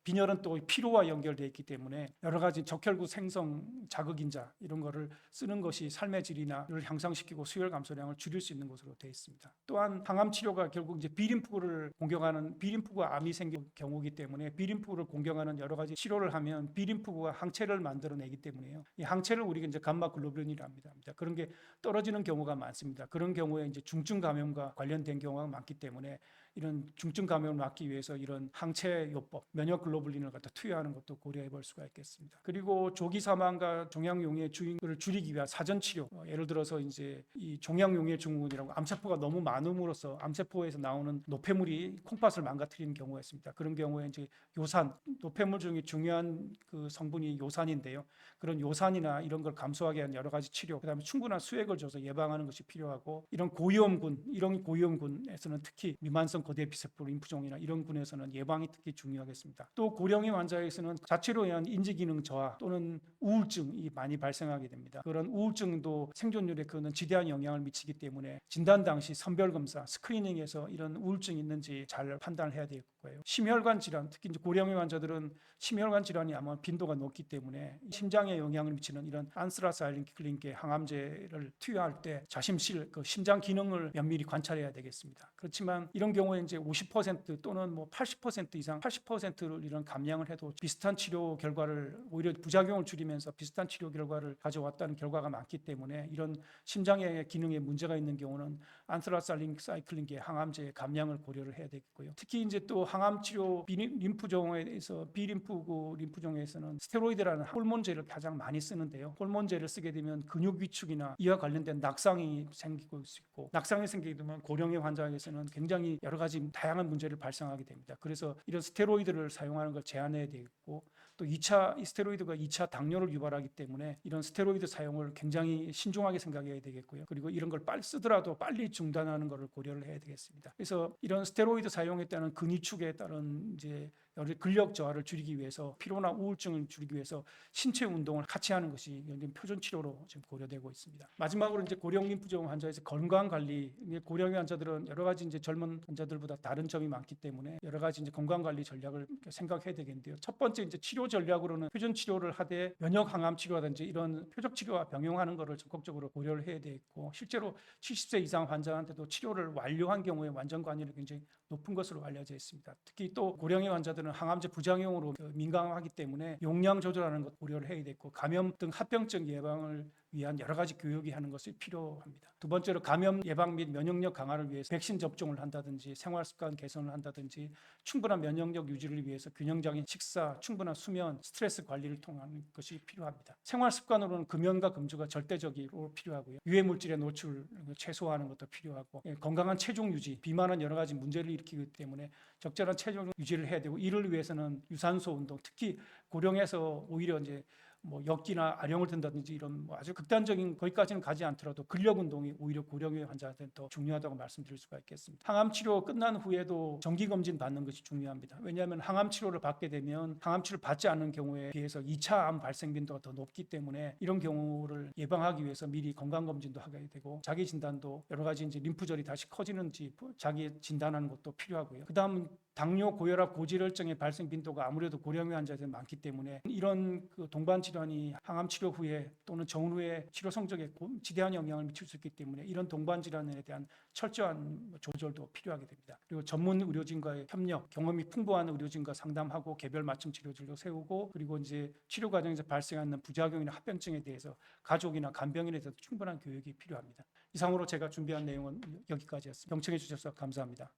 빈혈은 또 피로와 연결되어 있기 때문에 여러 가지 적혈구 생성 자극인자 이런 거를 쓰는 것이 삶의 질이나를 향상시키고 수혈 감소량을 줄일 수 있는 것으로 되어 있습니다. 또한 항암 치료가 결국 이제 비림프구를 공격하는 비림프구가 암이 생긴 경우이기 때문에 비림프구를 공격하는 여러 가지 치료를 하면 비림프구가 항체를 만들어내기 때문에요. 이 항체를 우리가 이제 감마 글로뷸린이라고 합니다. 그런 게 떨어지는 경우가 많습니다. 그런 경우에 이제 중증 감염과 관련된 경우가 많기 때문에 이런 중증 감염을 막기 위해서 이런 항체 요법, 면역 글로불린을 갖다 투여하는 것도 고려해 볼 수가 있겠습니다. 그리고 조기 사망과 종양용의 주의를 줄이기 위한 사전 치료, 예를 들어서 이제 이 종양용의 증후군이라고 암세포가 너무 많음으로써 암세포에서 나오는 노폐물이 콩팥을 망가뜨리는 경우가 있습니다. 그런 경우에 이제 요산, 노폐물 중에 중요한 그 성분이 요산인데요. 그런 요산이나 이런 걸 감소하게 하는 여러 가지 치료, 그다음에 충분한 수액을 줘서 예방하는 것이 필요하고, 이런 고위험군에서는 특히 미만성 거대 비세포 림프종이나 이런 군에서는 예방이 특히 중요하겠습니다. 또 고령의 환자에서는 자체로 인한 인지기능 저하 또는 우울증이 많이 발생하게 됩니다. 그런 우울증도 생존율에 그는 지대한 영향을 미치기 때문에 진단 당시 선별검사, 스크리닝에서 이런 우울증이 있는지 잘 판단을 해야 될 거예요. 심혈관 질환, 특히 이제 고령의 환자들은 심혈관 질환이 아마 빈도가 높기 때문에 심장에 영향을 미치는 이런 안스라사일린클린계 항암제를 투여할 때 자심실, 그 심장 기능을 면밀히 관찰해야 되겠습니다. 그렇지만 이런 경우에 이제 50% 또는 뭐 80% 이상, 80%를 이런 감량을 해도 비슷한 치료 결과를 오히려 부작용을 줄이면서 비슷한 치료 결과를 가져왔다는 결과가 많기 때문에 이런 심장의 기능에 문제가 있는 경우는 안스라사일린클린계 항암제 감량을 고려를 해야 되겠고요. 특히 이제 또 항암 치료 림프종에 대해서 비림프구 림프종에서는 스테로이드라는 호르몬제를 가장 많이 쓰는데요. 호르몬제를 쓰게 되면 근육 위축이나 이와 관련된 낙상이 생기고 있고, 낙상이 생기게 되면 고령의 환자에게서는 굉장히 여러 가지 다양한 문제를 발생하게 됩니다. 그래서 이런 스테로이드를 사용하는 걸 제한해야 되겠고, 또 2차 스테로이드가 2차 당뇨를 유발하기 때문에 이런 스테로이드 사용을 굉장히 신중하게 생각해야 되겠고요. 그리고 이런 걸 빨리 쓰더라도 빨리 중단하는 것을 고려를 해야 되겠습니다. 그래서 이런 스테로이드 사용에 따른 근위축에 따른 이제 근력 저하를 줄이기 위해서, 피로나 우울증을 줄이기 위해서 신체 운동을 같이 하는 것이 표준 치료로 지금 고려되고 있습니다. 마지막으로 이제 고령 림프종 환자에서 건강 관리, 고령의 환자들은 여러 가지 이제 젊은 환자들보다 다른 점이 많기 때문에 여러 가지 이제 건강 관리 전략을 생각해야 되겠는데요. 첫 번째 이제 치료 전략으로는 표준 치료를 하되 면역 항암 치료라든지 이런 표적 치료와 병용하는 것을 적극적으로 고려를 해야 되겠고, 실제로 70세 이상 환자한테도 치료를 완료한 경우에 완전 관리율이 굉장히 높은 것으로 알려져 있습니다. 특히 또 고령의 환자들은 항암제 부작용으로 민감하기 때문에 용량 조절하는 것 고려를 해야 되고, 감염 등 합병증 예방을 위한 여러 가지 교육이 하는 것이 필요합니다. 두 번째로 감염 예방 및 면역력 강화를 위해서 백신 접종을 한다든지 생활 습관 개선을 한다든지 충분한 면역력 유지를 위해서 균형적인 식사, 충분한 수면, 스트레스 관리를 통한 것이 필요합니다. 생활 습관으로는 금연과 금주가 절대적으로 필요하고요. 유해 물질의 노출을 최소화하는 것도 필요하고, 건강한 체중 유지, 비만은 여러 가지 문제를 일으키기 때문에 적절한 체중 유지를 해야 되고, 이를 위해서는 유산소 운동, 특히 고령에서 오히려 이제 뭐 역기나 아령을 든다든지 이런 뭐 아주 극단적인 거기까지는 가지 않더라도 근력 운동이 오히려 고령의 환자한테는 더 중요하다고 말씀드릴 수가 있겠습니다. 항암 치료 끝난 후에도 정기 검진 받는 것이 중요합니다. 왜냐하면 항암 치료를 받게 되면 항암 치료를 받지 않는 경우에 비해서 2차 암 발생 빈도가 더 높기 때문에 이런 경우를 예방하기 위해서 미리 건강 검진도 하게 되고, 자기 진단도 여러 가지 이제 림프절이 다시 커지는지 자기 진단하는 것도 필요하고요. 그다음 당뇨, 고혈압, 고지혈증의 발생 빈도가 아무래도 고령의 환자들이 많기 때문에 이런 그 동반 질환이 항암 치료 후에 또는 전후의 치료 성적에 지대한 영향을 미칠 수 있기 때문에 이런 동반 질환에 대한 철저한 조절도 필요하게 됩니다. 그리고 전문 의료진과의 협력, 경험이 풍부한 의료진과 상담하고 개별 맞춤 치료들도 세우고, 그리고 이제 치료 과정에서 발생하는 부작용이나 합병증에 대해서 가족이나 간병인에 대해서 충분한 교육이 필요합니다. 이상으로 제가 준비한 내용은 여기까지였습니다. 경청해 주셔서 감사합니다.